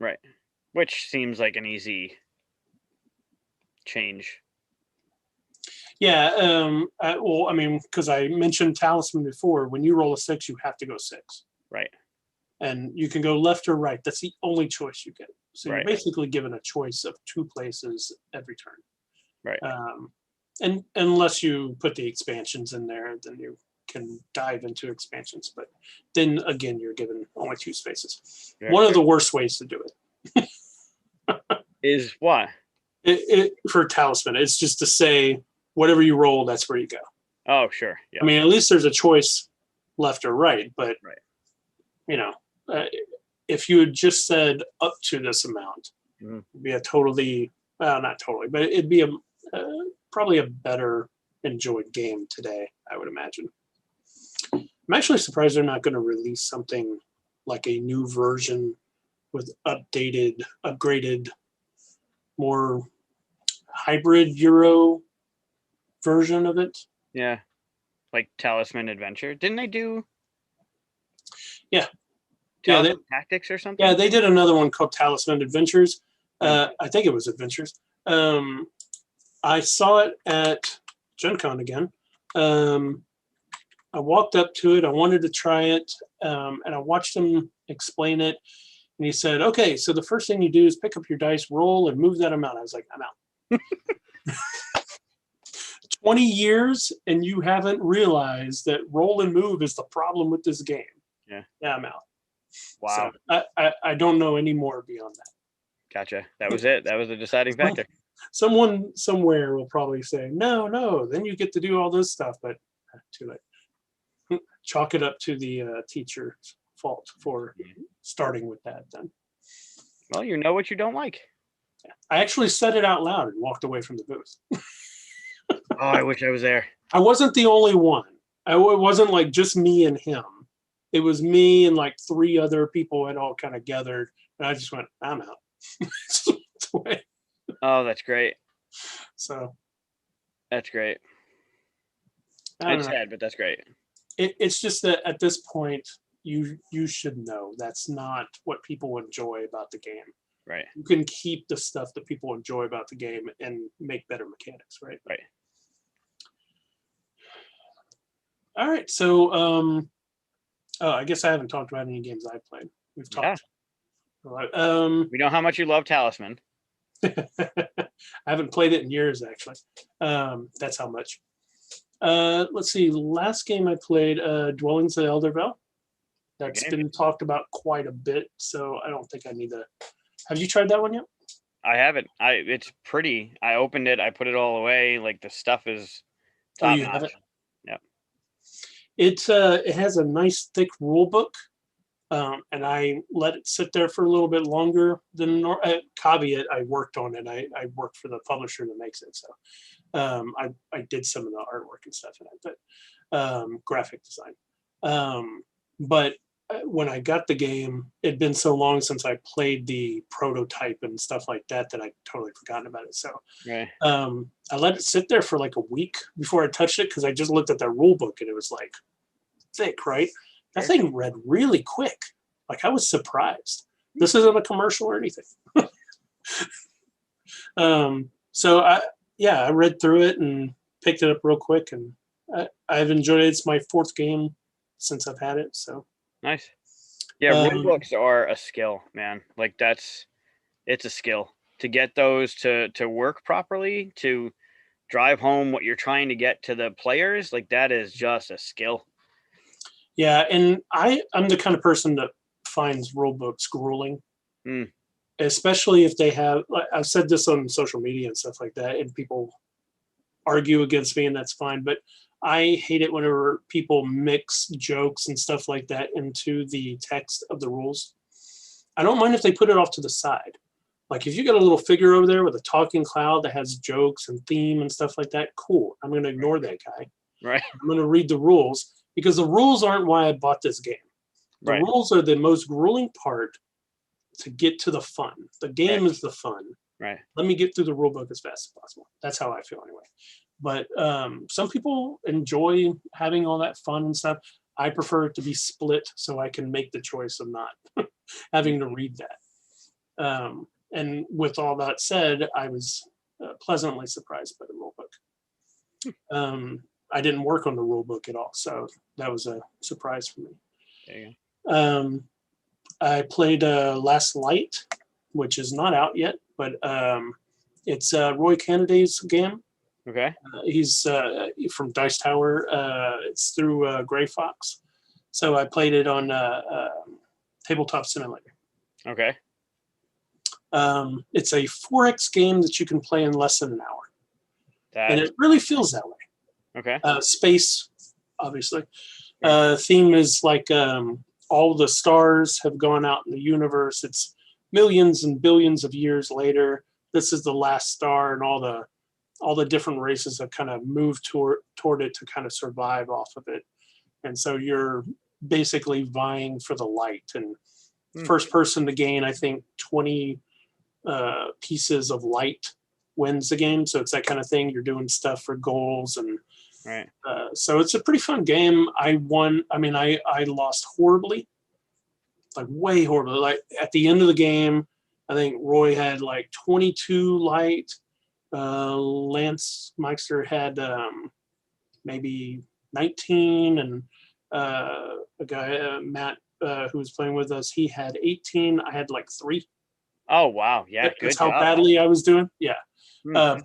Right. Which seems like an easy change. Yeah. Well, I mean, because I mentioned Talisman before, when you roll a 6, you have to go 6. Right. And you can go left or right. That's the only choice you get. So Right. you're basically given a choice of 2 places every turn. Right. And unless you put the expansions in there, then you can dive into expansions. But then again, you're given only 2 spaces. Yeah. One of the worst ways to do it is what? For Talisman, it's just to say whatever you roll, that's where you go. Oh, sure. Yeah. I mean, at least there's a choice left or right. But if you had just said up to this amount, it'd be a totally, not totally, but it'd be probably a better enjoyed game today, I would imagine. I'm actually surprised they're not going to release something like a new version with upgraded, more hybrid Euro version of it. Yeah. Like Talisman Adventure. Didn't they do? Yeah. Talisman Tactics or something? Yeah, they did another one called Talisman Adventures, I think it was Adventures. I saw it at Gen Con again. I walked up to it. I wanted to try it, and I watched him explain it. And he said, "Okay, so the first thing you do is pick up your dice, roll, and move that amount." I was like, "I'm out." 20 years, and you haven't realized that roll and move is the problem with this game. Yeah, I'm out. wow. So I don't know any more beyond that. Gotcha. That was it. That was the deciding factor. Someone somewhere will probably say, no, then you get to do all this stuff, but too late. Chalk it up to the teacher's fault for starting with that then. Well, you know what you don't like. I actually said it out loud and walked away from the booth. Oh, I wish I was there. I wasn't the only one. It wasn't like just me and him. It was me and like 3 other people had all kind of gathered, and I just went, I'm out. Oh, that's great. So that's great. It's sad, but that's great. It's just that at this point, you should know that's not what people enjoy about the game. Right. You can keep the stuff that people enjoy about the game and make better mechanics, right? Right. All right. So I guess I haven't talked about any games I've played. We've talked. Yeah. We know how much you love Talisman. I haven't played it in years, actually. That's how much. Let's see. Last game I played, Dwellings at Eldervale. That's been talked about quite a bit, so I don't think I need to. Have you tried that one yet? I haven't. It's pretty. I opened it. I put it all away. Like the stuff is top notch. Yep. It has a nice thick rule book, and I let it sit there for a little bit longer than caveat. I worked on it. I worked for the publisher that makes it, so I did some of the artwork and stuff in it, but graphic design. But when I got the game, it'd been so long since I played the prototype and stuff like that that I'd totally forgotten about it. So right. I let it sit there for like a week before I touched it because I just looked at that rule book and it was like thick, right? That thing read really quick. Like I was surprised. This isn't a commercial or anything. So I read through it and picked it up real quick, and I've enjoyed it. It's my 4th game since I've had it. So nice. Yeah, rule books are a skill, man. Like it's a skill to get those to work properly, to drive home what you're trying to get to the players. Like that is just a skill. Yeah, and I'm the kind of person that finds rule books grueling, especially if they have. I've said this on social media and stuff like that, and people argue against me, and that's fine. But I hate it whenever people mix jokes and stuff like that into the text of the rules. I don't mind if they put it off to the side. Like if you got a little figure over there with a talking cloud that has jokes and theme and stuff like that, cool. I'm going to ignore that guy. Right. I'm going to read the rules because the rules aren't why I bought this game. The rules are the most grueling part to get to the fun. The game is the fun. Right. Let me get through the rule book as fast as possible. That's how I feel anyway. But some people enjoy having all that fun and stuff. I prefer it to be split so I can make the choice of not having to read that. And with all that said, I was pleasantly surprised by the rule book. I didn't work on the rule book at all, so that was a surprise for me. There you go. I played Last Light, which is not out yet, but it's Roy Kennedy's game. Okay. He's from Dice Tower. It's through Gray Fox. So I played it on Tabletop Simulator. Okay. It's a 4X game that you can play in less than an hour. And it really feels that way. Okay. Space, obviously. Theme is like all the stars have gone out in the universe. It's millions and billions of years later. This is the last star, and all the different races have kind of moved toward it to kind of survive off of it. And so you're basically vying for the light. And first person to gain, I think, 20 pieces of light wins the game. So it's that kind of thing. You're doing stuff for goals. And so it's a pretty fun game. I won. I mean, I lost horribly, like way horribly. Like at the end of the game, I think Roy had like 22 light. Lance Meister had maybe 19, and a guy, Matt, who was playing with us, he had 18. I had like 3. Oh wow, yeah, That's good how job. badly I was doing. Yeah.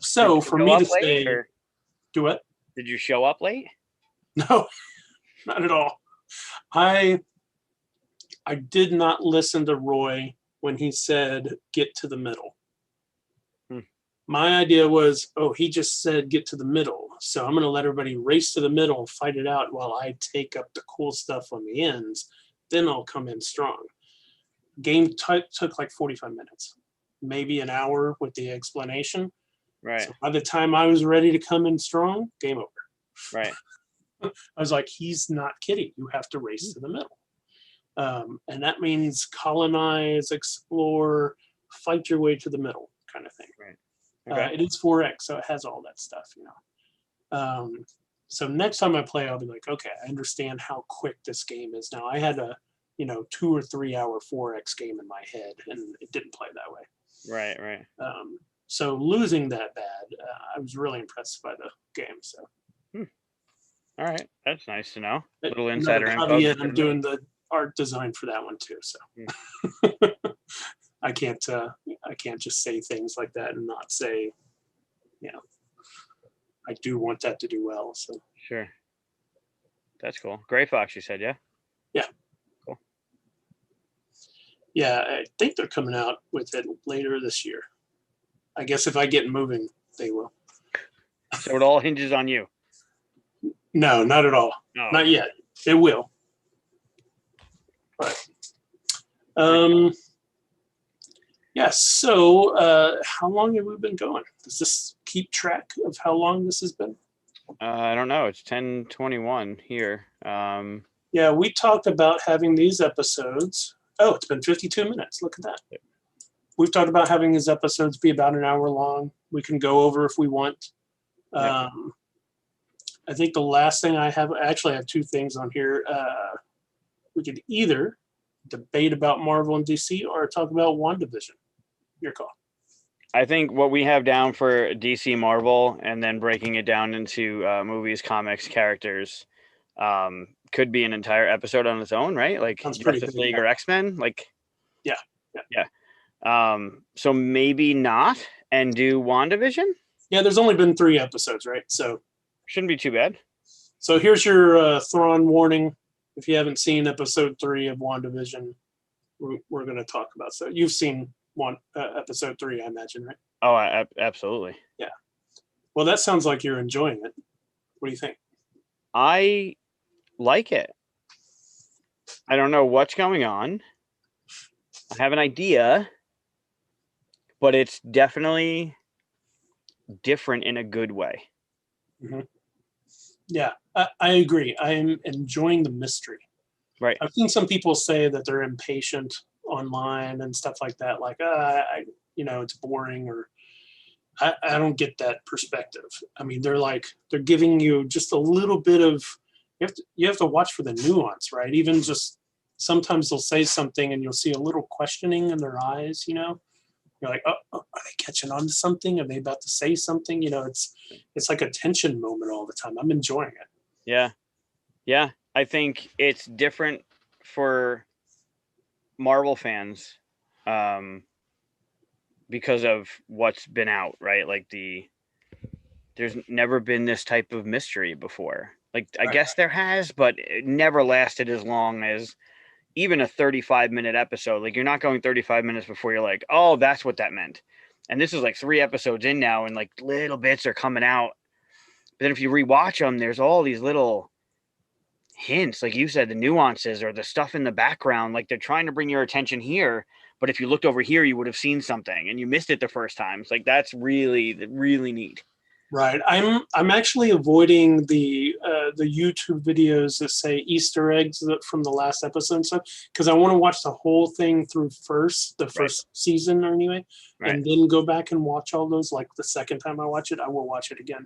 So Did you for show me up to late, say, or do what? did you show up late? No, not at all. I did not listen to Roy when he said get to the middle. My idea was, oh, he just said get to the middle, so I'm going to let everybody race to the middle, fight it out while I take up the cool stuff on the ends. Then I'll come in strong. Game took like 45 minutes, maybe an hour with the explanation. Right. So by the time I was ready to come in strong, game over. Right. I was like, he's not kidding. You have to race to the middle. And that means colonize, explore, fight your way to the middle kind of thing. Right. Okay. It is 4X, so it has all that stuff, So next time I play, I'll be like, okay, I understand how quick this game is now. I had a, 2 or 3 hour 4X game in my head, and it didn't play that way. Right. Right. So losing that bad, I was really impressed by the game. So. All right, that's nice to know. A Little insider info. caveat, I'm doing the art design for that one too, so I can't just say things like that and not say, I do want that to do well. So sure, that's cool. Gray Fox, you said, yeah? Yeah. Cool. Yeah, I think they're coming out with it later this year. I guess if I get moving, they will. So it all hinges on you. No, not at all. No. Not yet. It will. But yeah, so how long have we been going? Does this keep track of how long this has been? I don't know. It's 10:21 here. Yeah, we talked about having these episodes. Oh, it's been 52 minutes. Look at that. We've talked about having these episodes be about an hour long. We can go over if we want. Yeah. I think the last thing I actually have 2 things on here. We could either debate about Marvel and DC or talk about WandaVision. Your call. I think what we have down for DC Marvel and then breaking it down into movies, comics, characters could be an entire episode on its own, right? Like Justice League or X-Men. Like, yeah. So maybe not, and do WandaVision. Yeah, there's only been 3 episodes, right? So shouldn't be too bad. So here's your Thrawn warning. If you haven't seen episode 3 of WandaVision, we're going to talk about. So you've seen episode 3, I imagine, right? Oh, absolutely. Yeah. Well, that sounds like you're enjoying it. What do you think? I like it. I don't know what's going on. I have an idea, but it's definitely different in a good way. Mm-hmm. Yeah, I agree. I'm enjoying the mystery. Right. I've seen some people say that they're impatient online and stuff like that. Like, it's boring, or I don't get that perspective. I mean, they're giving you just a little bit of, you have to watch for the nuance, right? Even just sometimes they'll say something and you'll see a little questioning in their eyes, You're like, oh, are they catching on to something? Are they about to say something? It's like a tension moment all the time. I'm enjoying it. Yeah. Yeah. I think it's different for Marvel fans because of what's been out, right? Like there's never been this type of mystery before. Like, I guess there has, but it never lasted as long as even a 35-minute episode. Like, you're not going 35 minutes before you're like, oh, that's what that meant. And this is like 3 episodes in now, and like little bits are coming out. But then if you rewatch them, there's all these little hints, like you said, the nuances or the stuff in the background. Like, they're trying to bring your attention here, but if you looked over here, you would have seen something, and you missed it the first time. It's like, that's really, really neat. Right. I'm actually avoiding the YouTube videos that say Easter eggs from the last episode, so because I want to watch the whole thing through first, the first season anyway, and then go back and watch all those. Like the second time I watch it, I will watch it again.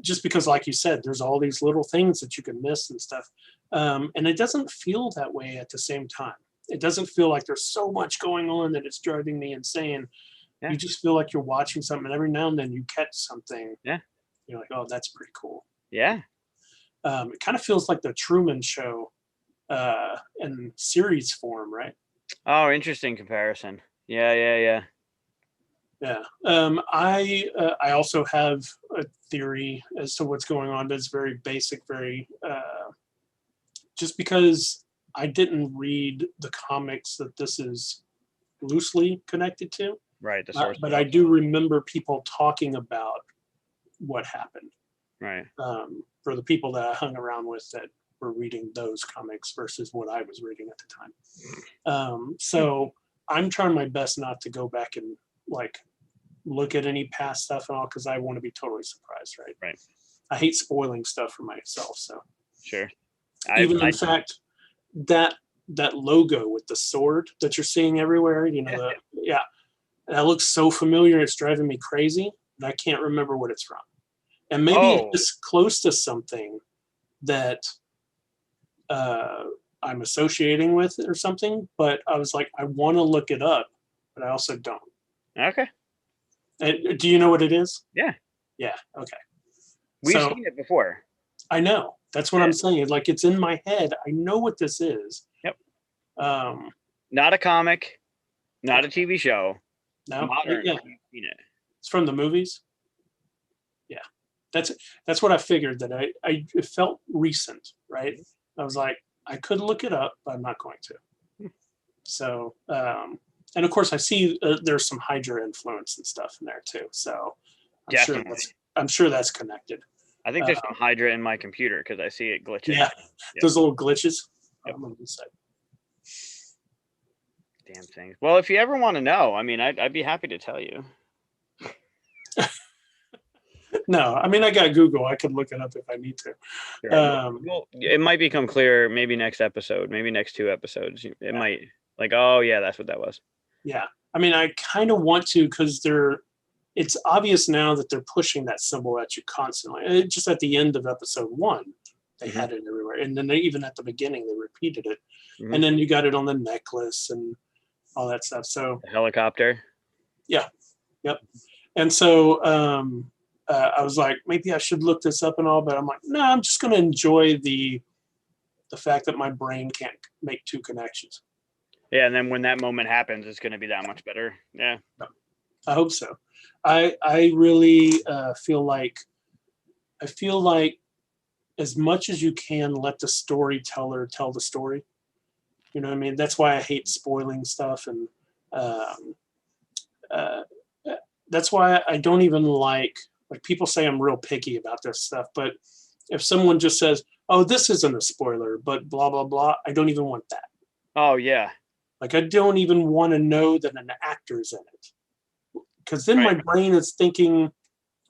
Just because, like you said, there's all these little things that you can miss and stuff, and it doesn't feel that way at the same time. it doesn't feel like there's so much going on that it's driving me insane. Yeah. You just feel like you're watching something, and every now and then you catch something. Yeah. You're like, oh, that's pretty cool. Yeah. It kind of feels like the Truman Show in series form, right? Oh, interesting comparison. Yeah. Yeah. I also have a theory as to what's going on, but it's very basic, very just because I didn't read the comics that this is loosely connected to. Right. The source. But I do remember people talking about what happened. Right. For the people that I hung around with that were reading those comics versus what I was reading at the time. So I'm trying my best not to go back and like look at any past stuff and all, because I want to be totally surprised, right? Right. I hate spoiling stuff for myself. So Sure. in fact, that logo with the sword that you're seeing everywhere, you know, that looks so familiar. It's driving me crazy, and I can't remember what it's from. And maybe it's close to something that I'm associating with it or something, but I was like, I want to look it up, but I also don't. Okay. Do you know what it is? Yeah. Yeah. Okay. We've seen it before. I know. That's what I'm saying. Like, it's in my head. I know what this is. Yep. Not a comic, not a TV show. No. Modern. Yeah. You've seen it. It's from the movies. Yeah. That's what I figured, that it felt recent, right? I was like, I could look it up, but I'm not going to. So, and of course I see there's some Hydra influence and stuff in there too. So I'm sure that's connected. I think there's some Hydra in my computer because I see it glitching. Yeah. Those little glitches. Yep. Damn things. Well, if you ever want to know, I mean, I'd be happy to tell you. No, I mean, I got Google. I could look it up if I need to. Sure. Well, it might become clear maybe next episode, maybe next 2 episodes. It might, like, oh yeah, that's what that was. Yeah. I mean, I kind of want to, because it's obvious now that they're pushing that symbol at you constantly. Just at the end of episode 1, they had it everywhere. And then even at the beginning, they repeated it. Mm-hmm. And then you got it on the necklace and all that stuff. So the helicopter. Yeah. Yep. And so I was like, maybe I should look this up and all, but I'm like, no, I'm just going to enjoy the fact that my brain can't make 2 connections. Yeah, and then when that moment happens, it's going to be that much better. Yeah. I hope so. I really feel like as much as you can, let the storyteller tell the story. You know what I mean? That's why I hate spoiling stuff, and that's why I don't even like people say I'm real picky about this stuff, but if someone just says, oh, this isn't a spoiler, but blah, blah, blah, I don't even want that. Oh, yeah. Like, I don't even want to know that an actor's in it. Because then my brain is thinking,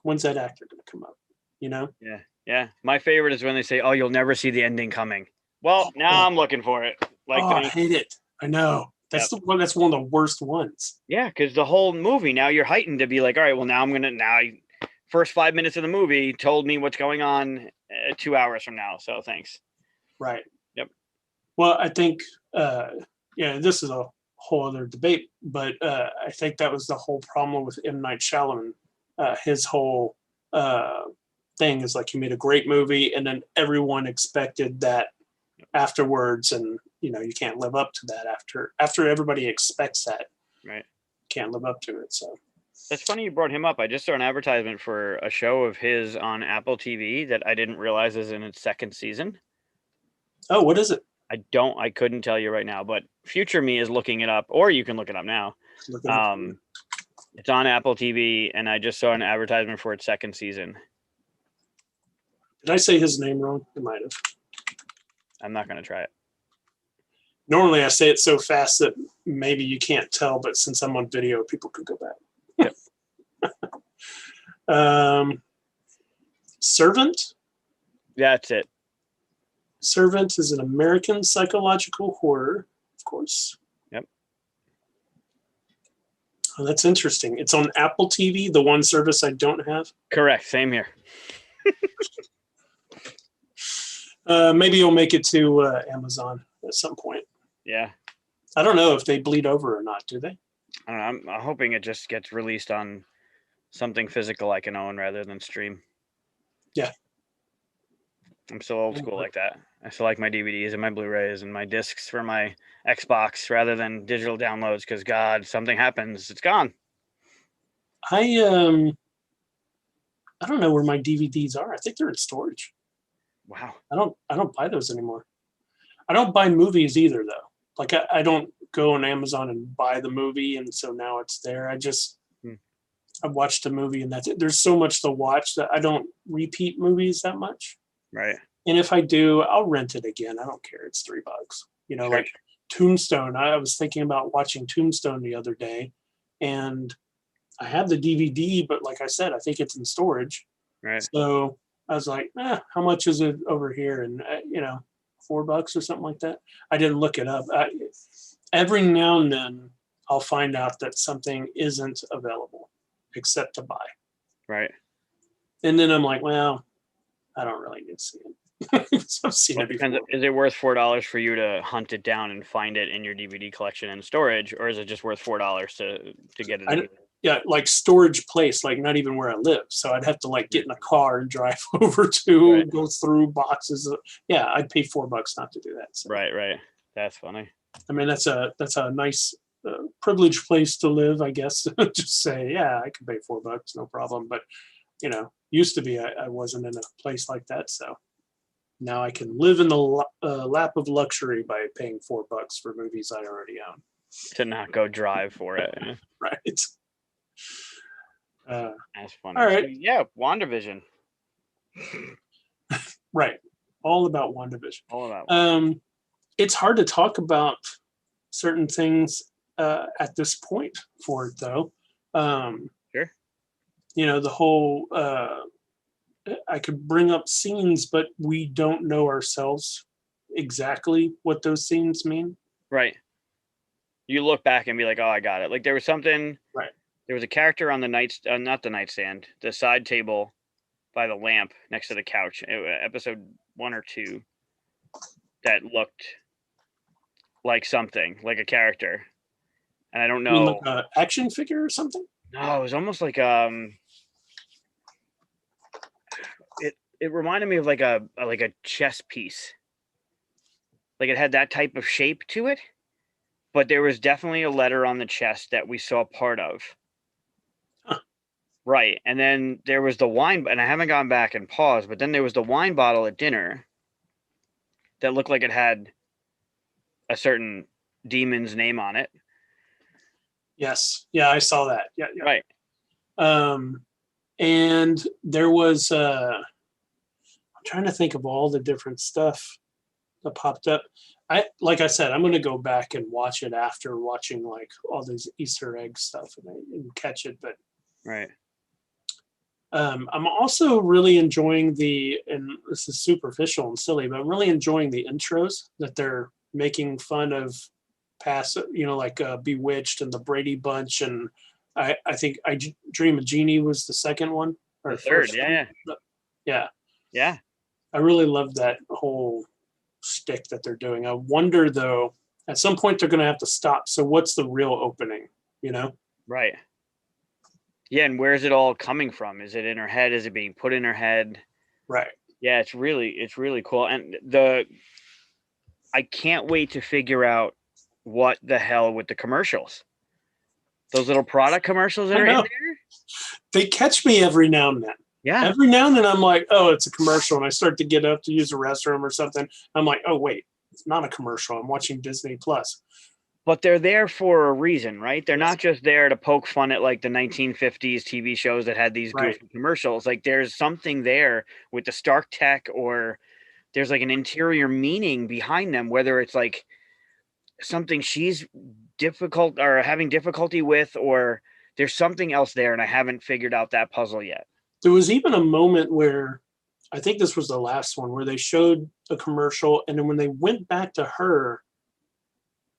when's that actor going to come up? You know? Yeah. Yeah. My favorite is when they say, oh, you'll never see the ending coming. Well, now I'm looking for it. Like, I hate it. I know. That's one of the worst ones. Yeah, because the whole movie, now you're heightened to be like, all right, well, first 5 minutes of the movie told me what's going on 2 hours from now. So thanks. Right. Yep. Well, I think, this is a whole other debate, but I think that was the whole problem with M. Night Shyamalan. His whole thing is like, he made a great movie, and then everyone expected that afterwards, and you can't live up to that after everybody expects that. Right. Can't live up to it. So that's funny you brought him up. I just saw an advertisement for a show of his on Apple TV that I didn't realize is in its 2nd season. Oh, what is it? I couldn't tell you right now, but future me is looking it up, or you can look it up now. It's on Apple TV, and I just saw an advertisement for its 2nd season. Did I say his name wrong? I might have. I'm not going to try it. Normally I say it so fast that maybe you can't tell, but since I'm on video, people could go back. Yep. Servant? That's it. Servant is an American psychological horror, of course. Yep. Oh, that's interesting. It's on Apple TV, the one service I don't have. Correct. Same here. Maybe you'll make it to Amazon at some point. Yeah. I don't know if they bleed over or not. Do they? I don't know. I'm hoping it just gets released on something physical I can own rather than stream. Yeah. I'm still old school like that. I still like my DVDs and my Blu-rays and my discs for my Xbox rather than digital downloads because God, something happens, it's gone. I I don't know where my DVDs are. I think they're in storage. Wow. I don't buy those anymore. I don't buy movies either though. Like I don't go on Amazon and buy the movie and so now it's there. I watched a movie and that's it. There's so much to watch that I don't repeat movies that much. Right. And if I do, I'll rent it again. I don't care. It's $3. You know, Sure. like Tombstone. I was thinking about watching Tombstone the other day, and I have the DVD, but like I said, I think it's in storage. Right. So I was like, how much is it over here? And you know, $4 or something like that. I didn't look it up. Every now and then, I'll find out that something isn't available, except to buy. Right. And then I'm like, well, I don't really need to see it. I've seen it before. Is it worth $4 for you to hunt it down and find it in your DVD collection and storage, or is it just worth $4 to get it? Yeah, like storage place, like not even where I live. So I'd have to like get in a car and drive over to go through boxes. Yeah, I'd pay $4 not to do that. So. Right. That's funny. I mean, that's a nice privileged place to live, I guess. Just say, yeah, I can pay $4, no problem. But you know, used to be I wasn't in a place like that, so now I can live in the lap of luxury by paying $4 for movies I already own. To not go drive for it. Right. That's funny. All right. So, yeah, WandaVision. Right. All about WandaVision. All about it's hard to talk about certain things at this point for it, though. Sure. You know, the whole I could bring up scenes, but we don't know ourselves exactly what those scenes mean. Right. You look back and be like, oh, I got it. Like there was something. Right. There was a character on the not the nightstand, the side table by the lamp next to the couch. Episode 1 or 2 that looked like something, like a character. And I don't know. You mean like an action figure or something? No, it was almost like it reminded me of like a chess piece. Like it had that type of shape to it, but there was definitely a letter on the chest that we saw part of. Huh. Right. And then there was the wine, and I haven't gone back and paused, but then there was the wine bottle at dinner that looked like it had a certain demon's name on it. Yes. Yeah, I saw that. Yeah. Right. And there was I'm trying to think of all the different stuff that popped up. Like I said, I'm going to go back and watch it after watching like all these Easter egg stuff and catch it. But right. I'm also really enjoying and this is superficial and silly, but I'm really enjoying the intros that they're making fun of past, you know, like Bewitched and the Brady Bunch. And I think I Dream of Jeannie was the second one or the third. Yeah. I really love that whole stick that they're doing. I wonder though, at some point they're going to have to stop. So what's the real opening, you know? Right. Yeah. And where's it all coming from? Is it in her head? Is it being put in her head? Right. Yeah. It's really cool. And I can't wait to figure out what the hell with the commercials. Those little product commercials that are in there. They catch me every now and then. Yeah. Every now and then I'm like, oh, it's a commercial. And I start to get up to use the restroom or something. I'm like, oh, wait, it's not a commercial. I'm watching Disney Plus. But they're there for a reason, right? They're not just there to poke fun at like the 1950s TV shows that had these goofy commercials. Like there's something there with the Stark Tech, or there's like an interior meaning behind them, whether it's like something she's difficult or having difficulty with, or there's something else there. And I haven't figured out that puzzle yet. There was even a moment where I think this was the last one where they showed a commercial. And then when they went back to her,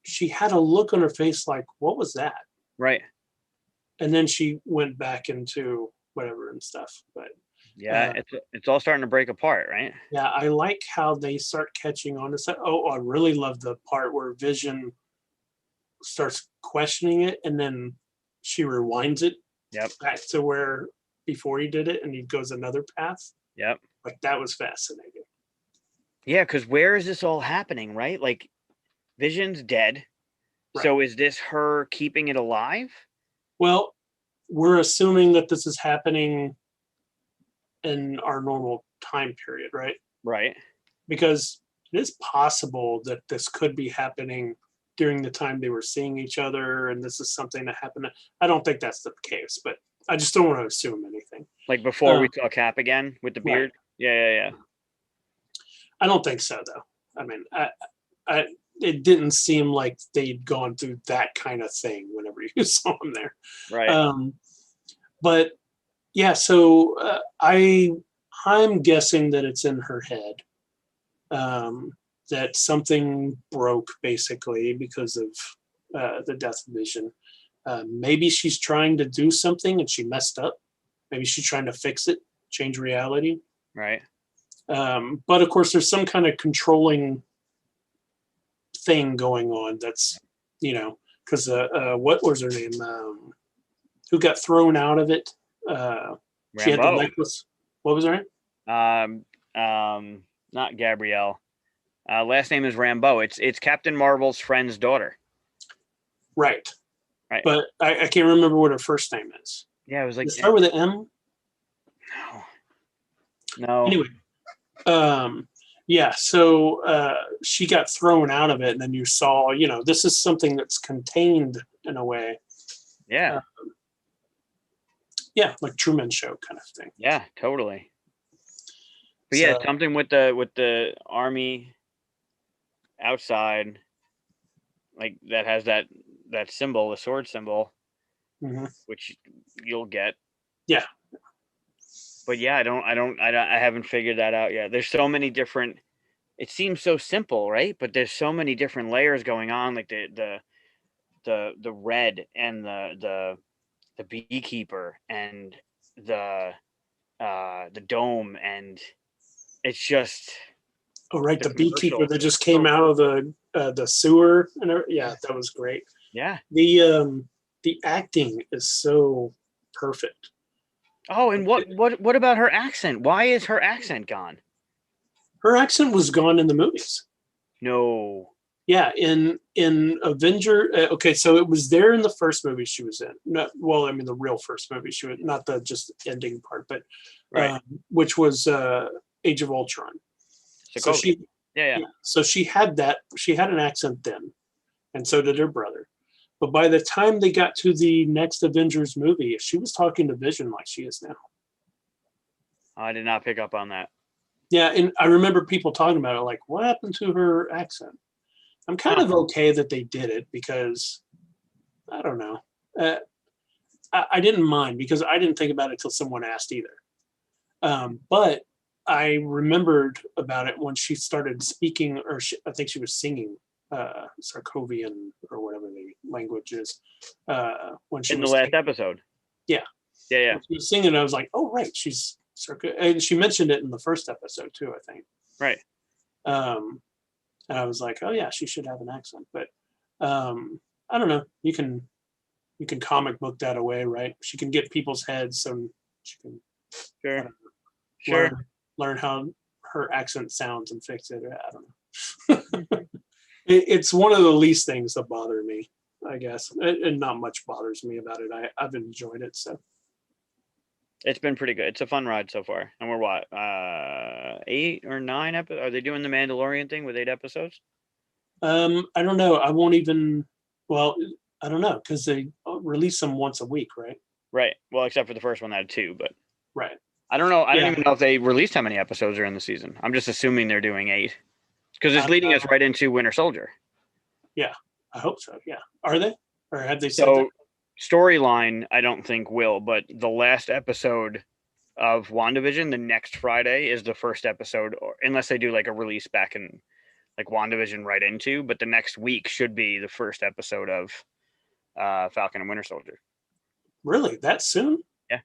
she had a look on her face like, what was that? Right. And then she went back into whatever and stuff. But yeah, it's all starting to break apart, right? Yeah, I like how they start catching on to say, oh, I really love the part where Vision starts questioning it, and then she rewinds it Yep. back to where before he did it, and he goes another path. Yep. Like that was fascinating. Yeah, because where is this all happening, right? Like, Vision's dead. Right. So is this her keeping it alive? Well, we're assuming that this is happening in our normal time period, right? Right. Because it is possible that this could be happening during the time they were seeing each other, and this is something that happened. I don't think that's the case, but I just don't want to assume anything. Like before we saw Cap again with the beard? Right. Yeah. I don't think so, though. I mean, it didn't seem like they'd gone through that kind of thing whenever you saw them there. Right. But yeah, so I'm guessing that it's in her head. That something broke basically because of the death of Vision. Maybe she's trying to do something and she messed up. Maybe she's trying to fix it, change reality. Right. But of course, there's some kind of controlling thing going on. That's, because what was her name? Who got thrown out of it? She had the necklace. What was her name? Not Gabrielle. Last name is Rambeau. It's Captain Marvel's friend's daughter. Right. But I can't remember what her first name is. Yeah, it was like. Does it start with an M? No. Anyway. Yeah. So she got thrown out of it, and then you saw, this is something that's contained in a way. Yeah. Yeah, like Truman Show kind of thing. Yeah, totally. But yeah, something with the army outside, like that has that symbol, the sword symbol, which you'll get. Yeah. But yeah, I haven't figured that out yet. There's so many different. It seems so simple, right? But there's so many different layers going on, like the red and the beekeeper and the dome, and it's just. Oh, right, the beekeeper that just came out of the sewer, and yeah, that was great. Yeah. The acting is so perfect. Oh, and what about her accent? Why is her accent gone? Her accent was gone in the movies. No. Yeah, in Avenger. Okay, so it was there in the first movie she was in. The real first movie she was, not the just ending part, but which was Age of Ultron. So so she had that. She had an accent then, and so did her brother. But by the time they got to the next Avengers movie, she was talking to Vision like she is now. I did not pick up on that. Yeah, and I remember people talking about it, like, what happened to her accent? I'm kind of okay that they did it because, I don't know. I didn't mind because I didn't think about it until someone asked either. But I remembered about it when she started speaking, or I think she was singing Sarkovian or whatever the language is. When she was in the last episode. Yeah. Yeah. When she was singing, I was like, oh, right, she's and she mentioned it in the first episode too, I think. Right. And I was like, oh yeah, she should have an accent. But I don't know. You can comic book that away, right? She can get people's heads, so she can learn how her accent sounds and fix it. I don't know. It's one of the least things that bother me, I guess. And not much bothers me about it. I've enjoyed it, so. It's been pretty good. It's a fun ride so far. And we're what? 8 or 9 episodes? Are they doing the Mandalorian thing with 8 episodes? I don't know. I won't even. Well, I don't know because they release them once a week, right? Right. Well, except for the first one that had 2, but. Right. I don't know. I don't even know if they released how many episodes are in the season. I'm just assuming they're doing 8 because it's leading us right into Winter Soldier. Yeah, I hope so. Yeah. Are they? Or have they said that? Storyline, I don't think will, but the last episode of WandaVision, the next Friday, is the first episode, or unless they do like a release back in like WandaVision right into, but the next week should be the first episode of Falcon and Winter Soldier. Really? That soon? Yeah.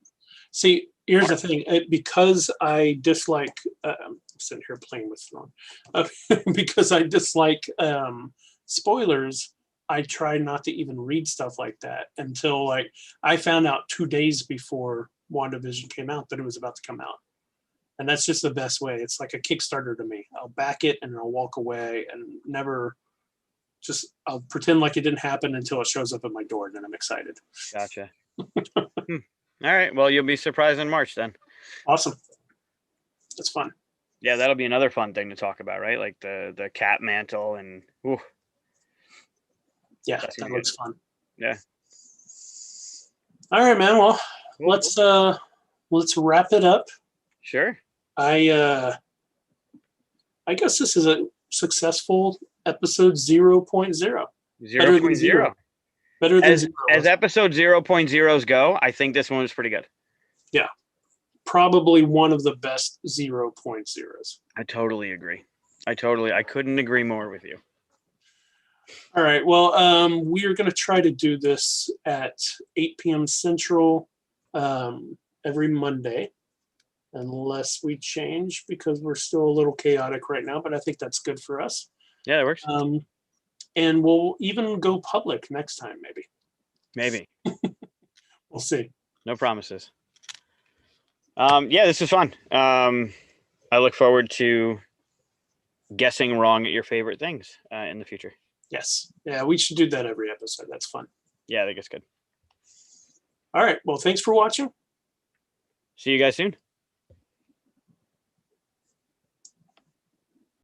See, here's the thing. Because I dislike, I'm sitting here playing with Thrawn, because I dislike spoilers, I try not to even read stuff like that until like I found out 2 days before WandaVision came out that it was about to come out. And that's just the best way. It's like a Kickstarter to me. I'll back it and I'll walk away and never just, I'll pretend like it didn't happen until it shows up at my door and then I'm excited. Gotcha. All right. Well, you'll be surprised in March then. Awesome. That's fun. Yeah, that'll be another fun thing to talk about, right? Like the cat mantle and ooh. Yeah, that looks fun. Yeah. All right, man. Well, cool. let's wrap it up. Sure. I guess this is a successful episode 0.0. 0.0. Better than zero. As episode 0.0s go, I think this one was pretty good. Yeah. Probably one of the best 0.0s. I totally agree. I couldn't agree more with you. All right. Well, we are going to try to do this at 8 p.m. Central every Monday, unless we change because we're still a little chaotic right now, but I think that's good for us. Yeah, that works. And we'll even go public next time, maybe. Maybe. We'll see. No promises. Yeah, this is fun. I look forward to guessing wrong at your favorite things in the future. Yes. Yeah, we should do that every episode. That's fun. Yeah, I think it's good. All right. Well, thanks for watching. See you guys soon.